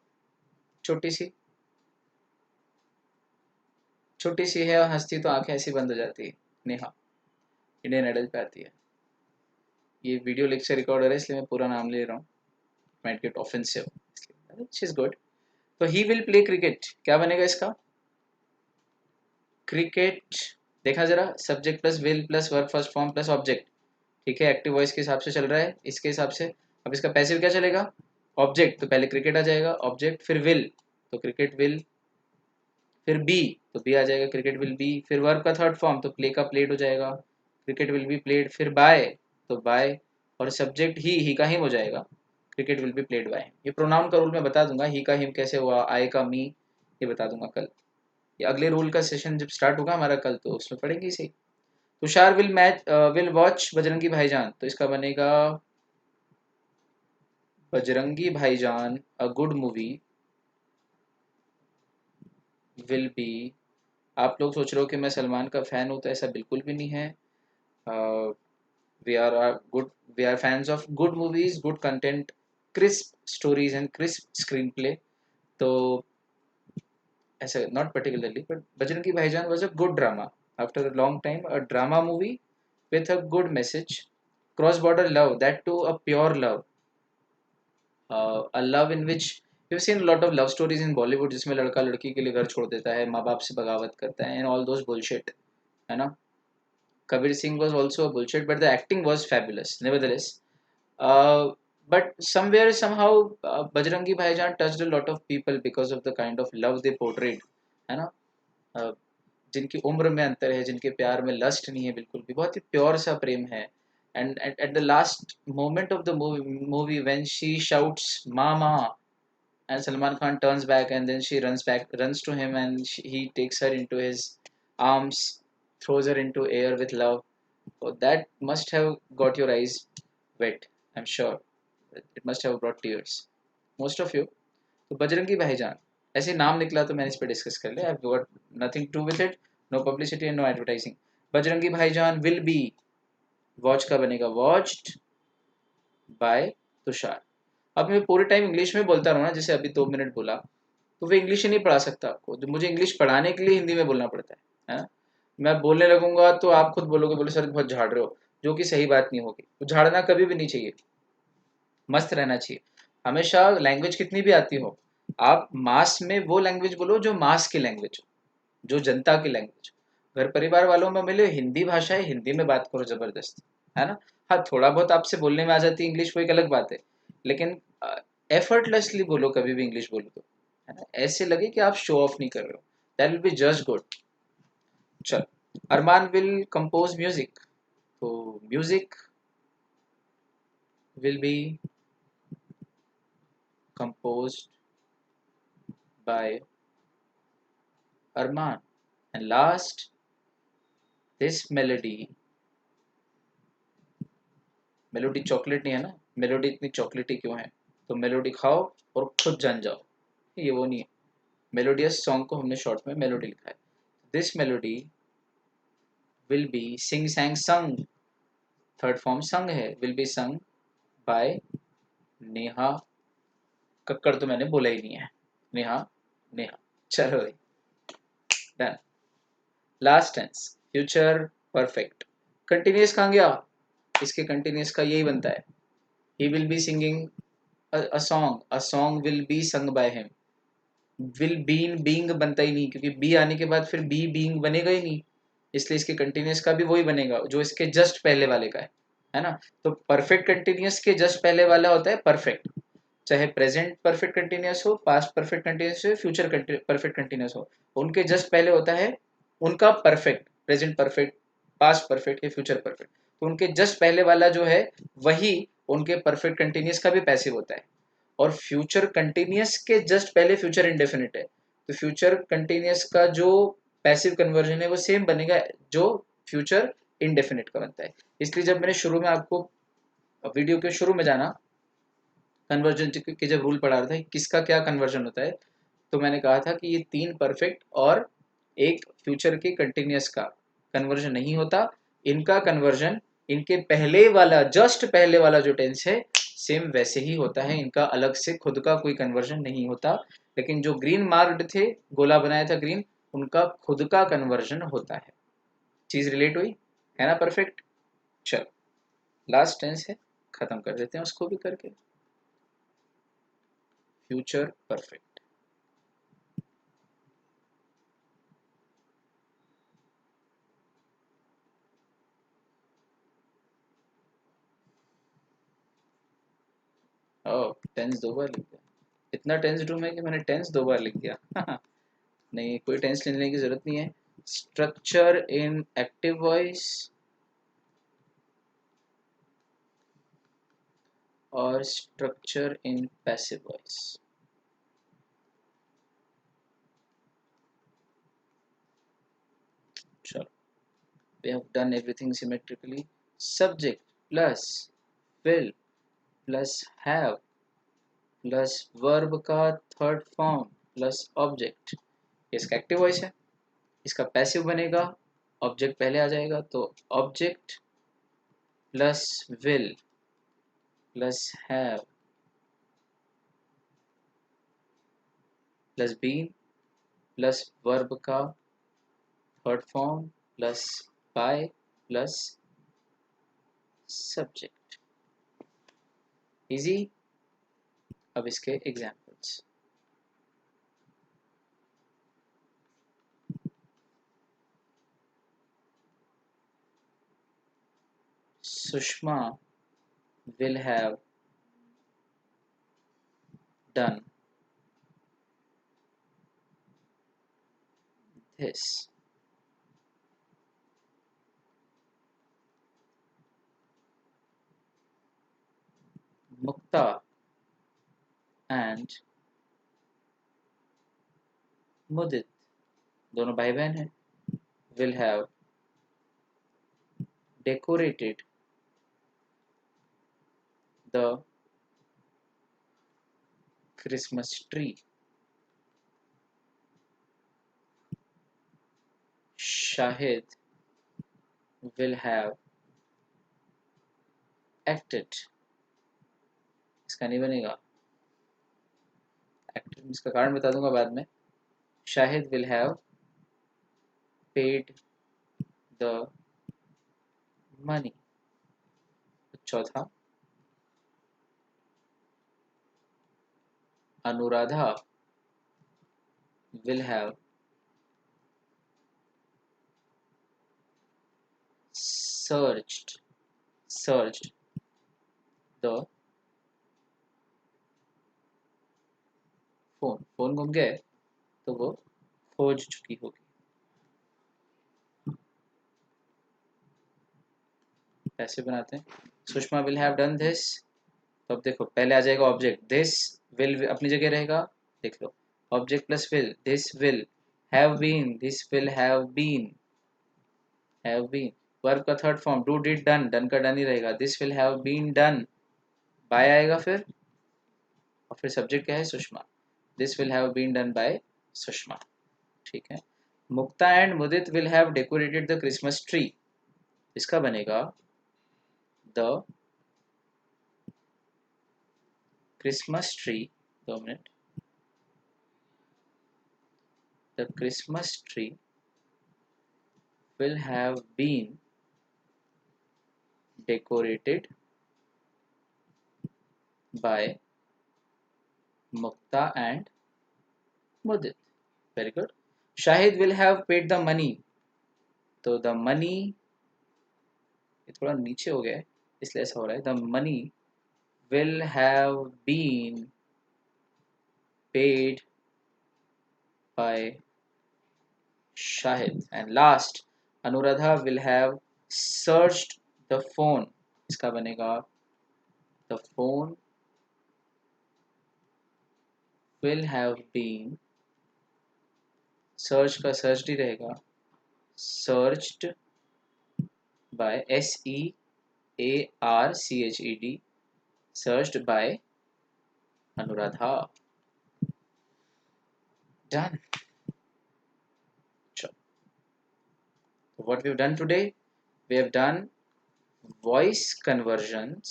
Speaker 1: छोटी सी, छोटी सी है और हंसती तो आंखें ऐसी बंद हो जाती है। नेहा इंडियन आइडल पे आती है। ये वीडियो लेक्चर रिकॉर्ड हो रहा है इसलिए मैं पूरा नाम ले रहा हूँ, might get offensive. She is good. तो ही विल प्ले क्रिकेट, क्या बनेगा इसका? क्रिकेट। देखा जरा, subject plus will plus verb first form plus object. ठीक है, एक्टिव वॉइस के हिसाब से चल रहा है इसके हिसाब से। अब इसका पैसिव क्या चलेगा? ऑब्जेक्ट, तो पहले क्रिकेट आ जाएगा, ऑब्जेक्ट, फिर विल, तो क्रिकेट विल, फिर बी, तो बी आ जाएगा, क्रिकेट विल बी, फिर वर्ब का थर्ड फॉर्म, तो प्ले का प्लेड हो जाएगा, क्रिकेट विल बी प्लेड, फिर बाय, तो बाय, और सब्जेक्ट ही का हिम हो जाएगा, cricket will be played by. ये प्रोनाउन का रूल मैं बता दूंगा, ही का हिम कैसे हुआ, आई का मी, ये बता दूंगा कल। ये अगले रूल का सेशन जब स्टार्ट होगा हमारा कल, तो उसमें पढ़ेंगे इसे। तुषार विल वॉच बजरंगी भाईजान, तो इसका बनेगा बजरंगी भाईजान a good movie will be. आप लोग सोच रहे हो कि मैं सलमान का फैन हूँ, तो ऐसा बिल्कुल भी नहीं है। We are good, we are fans of good movies, good content, crisp stories and crisp screenplay. तो ऐसा not particularly, but Bajrangi Bhaijaan was a good drama after a long time, a drama movie with a good message, cross border love, that too a pure love, a love in which we've seen a lot of love stories in Bollywood जिसमें लड़का लड़की के लिए घर छोड़ देता है, माँ बाप से बगावत करता है, and all those bullshit, है ना? Kabir Singh was also a bullshit, but the acting was fabulous nevertheless. uh, but somewhere somehow Bajrangi Bhaijaan touched a lot of people because of the kind of love they portrayed, है ना? uh, जिनकी उम्र में अंतर है, जिनके प्यार में लस्ट नहीं है बिल्कुल भी, बहुत ही प्योर सा प्रेम है। And at the last moment of the movie when she shouts mama and Salman Khan turns back and then she runs to him and he takes her into his arms, throws her into air with love. So that must have got your eyes wet, I'm sure. It must have brought tears. Most of you. तो बजरंगी भाईजान ऐसे नाम निकला तो मैंने इस पर discuss कर लिया। I got nothing to with it, no publicity and no advertising. Bajrangi Bhaijaan will B, watch का बनेगा वॉच्ड बाय तुषार। अब मैं पूरे टाइम इंग्लिश में बोलता रहूँ ना, जैसे अभी 2 मिनट बोला, तो वो इंग्लिश ही नहीं पढ़ा सकता आपको, तो मुझे इंग्लिश पढ़ाने के लिए हिंदी में बोलना पड़ता है ना? मैं बोलने लगूंगा तो आप खुद बोलोगे, बोले सर बहुत झाड़ रहे हो, जो कि सही बात नहीं होगी। तो झाड़ना कभी भी नहीं चाहिए, मस्त रहना चाहिए हमेशा। लैंग्वेज कितनी भी आती हो, आप मास में वो लैंग्वेज बोलो जो मास की लैंग्वेज हो, जो जनता की लैंग्वेज। घर परिवार वालों में मिले हिंदी भाषा है, हिंदी में बात करो जबरदस्त, है ना? हाँ, थोड़ा बहुत आपसे बोलने में आ जाती है इंग्लिश, वो एक अलग बात है, लेकिन एफर्टलेसली बोलो कभी भी इंग्लिश बोलो तो, है ना? ऐसे लगे कि आप शो ऑफ नहीं कर रहे हो, that will be just good. चल, अरमान विल कंपोज म्यूजिक, तो music will be composed by Arman. And last, this melody, melody chocolate नहीं है ना, मेलोडी इतनी चॉकलेटी क्यों है, तो मेलोडी खाओ और खुद जान जाओ, ये वो नहीं है। मेलोडियस सॉन्ग को हमने शॉर्ट में मेलोडी लिखा है। This melody will be sing sang sung, third form sung है, will be sung by Neha Kakkar, तो मैंने बोला ही नहीं है, नेहा नेहा। चलो भाई, done. Last tense future perfect. Continuous कहाँ गया, इसके कंटिन्यूस का यही बनता है, he will be singing a song will be sung by him. Will been being बनता ही नहीं, क्योंकि बी आने के बाद फिर बी बीइंग बनेगा ही नहीं, इसलिए इसके कंटिन्यूस का भी वही बनेगा जो इसके जस्ट पहले वाले का है ना। तो परफेक्ट कंटिन्यूस के जस्ट पहले वाला होता है परफेक्ट, चाहे प्रेजेंट परफेक्ट कंटिन्यूस हो, पास्ट परफेक्ट कंटिन्यूस हो, फ्यूचर परफेक्ट कंटिन्यूस हो, उनके जस्ट पहले होता है उनका perfect, present perfect, past perfect या फ्यूचर परफेक्ट। तो उनके जस्ट पहले वाला जो है वही उनके परफेक्ट कंटिन्यूस का भी पैसिव होता है। और फ्यूचर कंटिन्यूस के जस्ट पहले फ्यूचर इंडेफिनिट है, तो फ्यूचर कंटिन्यूस का जो पैसिव कन्वर्जन है वो सेम बनेगा जो फ्यूचर इंडेफिनिट का बनता है। इसलिए जब मैंने शुरू में आपको वीडियो के शुरू में जाना कन्वर्जन के जब रूल पढ़ा रहा था किसका क्या कन्वर्जन होता है, तो मैंने कहा था कि ये तीन परफेक्ट और एक फ्यूचर के कंटिन्यूस का कन्वर्जन नहीं होता, इनका कन्वर्जन इनके पहले वाला जस्ट पहले वाला जो टेंस है सेम वैसे ही होता है, इनका अलग से खुद का कोई कन्वर्जन नहीं होता। लेकिन जो ग्रीन मार्क्ड थे, गोला बनाया था ग्रीन, उनका खुद का कन्वर्जन होता है। चीज रिलेट हुई है ना, परफेक्ट। चलो लास्ट टेंस है, खत्म कर देते हैं उसको भी करके, फ्यूचर परफेक्ट। ओह, टेंस दो बार लिख दिया, इतना टेंस डू मैं कि मैंने टेंस दो बार लिख दिया। नहीं, कोई टेंस लेने की जरूरत नहीं है। स्ट्रक्चर इन एक्टिव वॉइस और स्ट्रक्चर इन पैसिव वॉइस। चलो, we have done everything symmetrically. Subject plus will plus have plus verb का थर्ड फॉर्म प्लस ऑब्जेक्ट, इसका एक्टिव वॉइस है, इसका पैसिव बनेगा, ऑब्जेक्ट पहले आ जाएगा, तो object plus will plus have plus been plus verb का third form plus by plus subject. Easy. अब इसके examples, Sushma will have done this. Mukta and Mudit, दोनों भाई बहन हैं, will have decorated the Christmas tree. Shahid will have acted, इसका नहीं बनेगा, acted इसका कारण बता दूंगा बाद में। Shahid will have paid the money. चौथा, Anuradha will have searched the phone गुम गया तो वो खोज चुकी होगी। ऐसे बनाते हैं, Sushma will have done this, तो अब देखो पहले आ जाएगा ऑब्जेक्ट, दिस विल अपनी जगह रहेगा, देख लो, object plus will, this will have been, this will have been, verb का third form do did done, done का डन ही रहेगा, this will have been done by आएगा फिर, और फिर सब्जेक्ट क्या है, Sushma. This will have been done by Sushma. ठीक है. Mukta and Mudit will have decorated the Christmas tree. इसका बनेगा the Christmas tree. 2 minute. The Christmas tree will have been decorated by Mukta and Mudit. Very good. Shahid will have paid the money. तो the money, ये थोड़ा नीचे हो गया है इसलिए ऐसा हो रहा है. The money will have been paid by Shahid. And last, Anuradha will have searched the phone. इसका बनेगा the phone will have been, search का सर्च ही रहेगा, searched by SEARCHED, searched by Anuradha. Done. So what we've done today, we have done voice conversions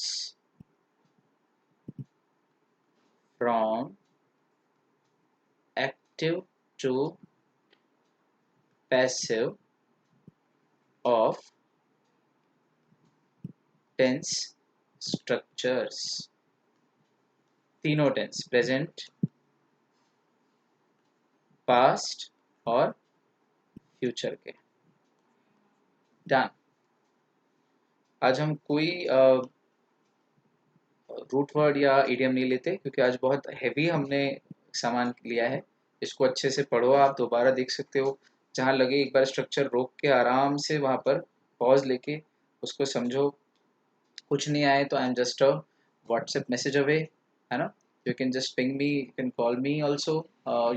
Speaker 1: from active to passive of tense structures. तीनों tense, present, past और future के. Done. आज हम कोई root word या idiom नहीं लेते क्योंकि आज बहुत हैवी हमने सामान लिया है. इसको अच्छे से पढ़ो, आप दोबारा देख सकते हो, जहाँ लगे एक बार स्ट्रक्चर रोक के आराम से वहाँ पर पॉज लेके उसको समझो. कुछ नहीं आए तो I am just a WhatsApp message away, है ना. You can just ping me, you can call me also,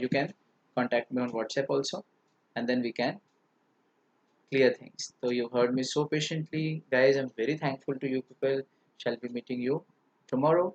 Speaker 1: you can contact me on WhatsApp also, and then we can clear things. So you heard me so patiently, guys. I'm very thankful to you people. Shall be meeting you tomorrow.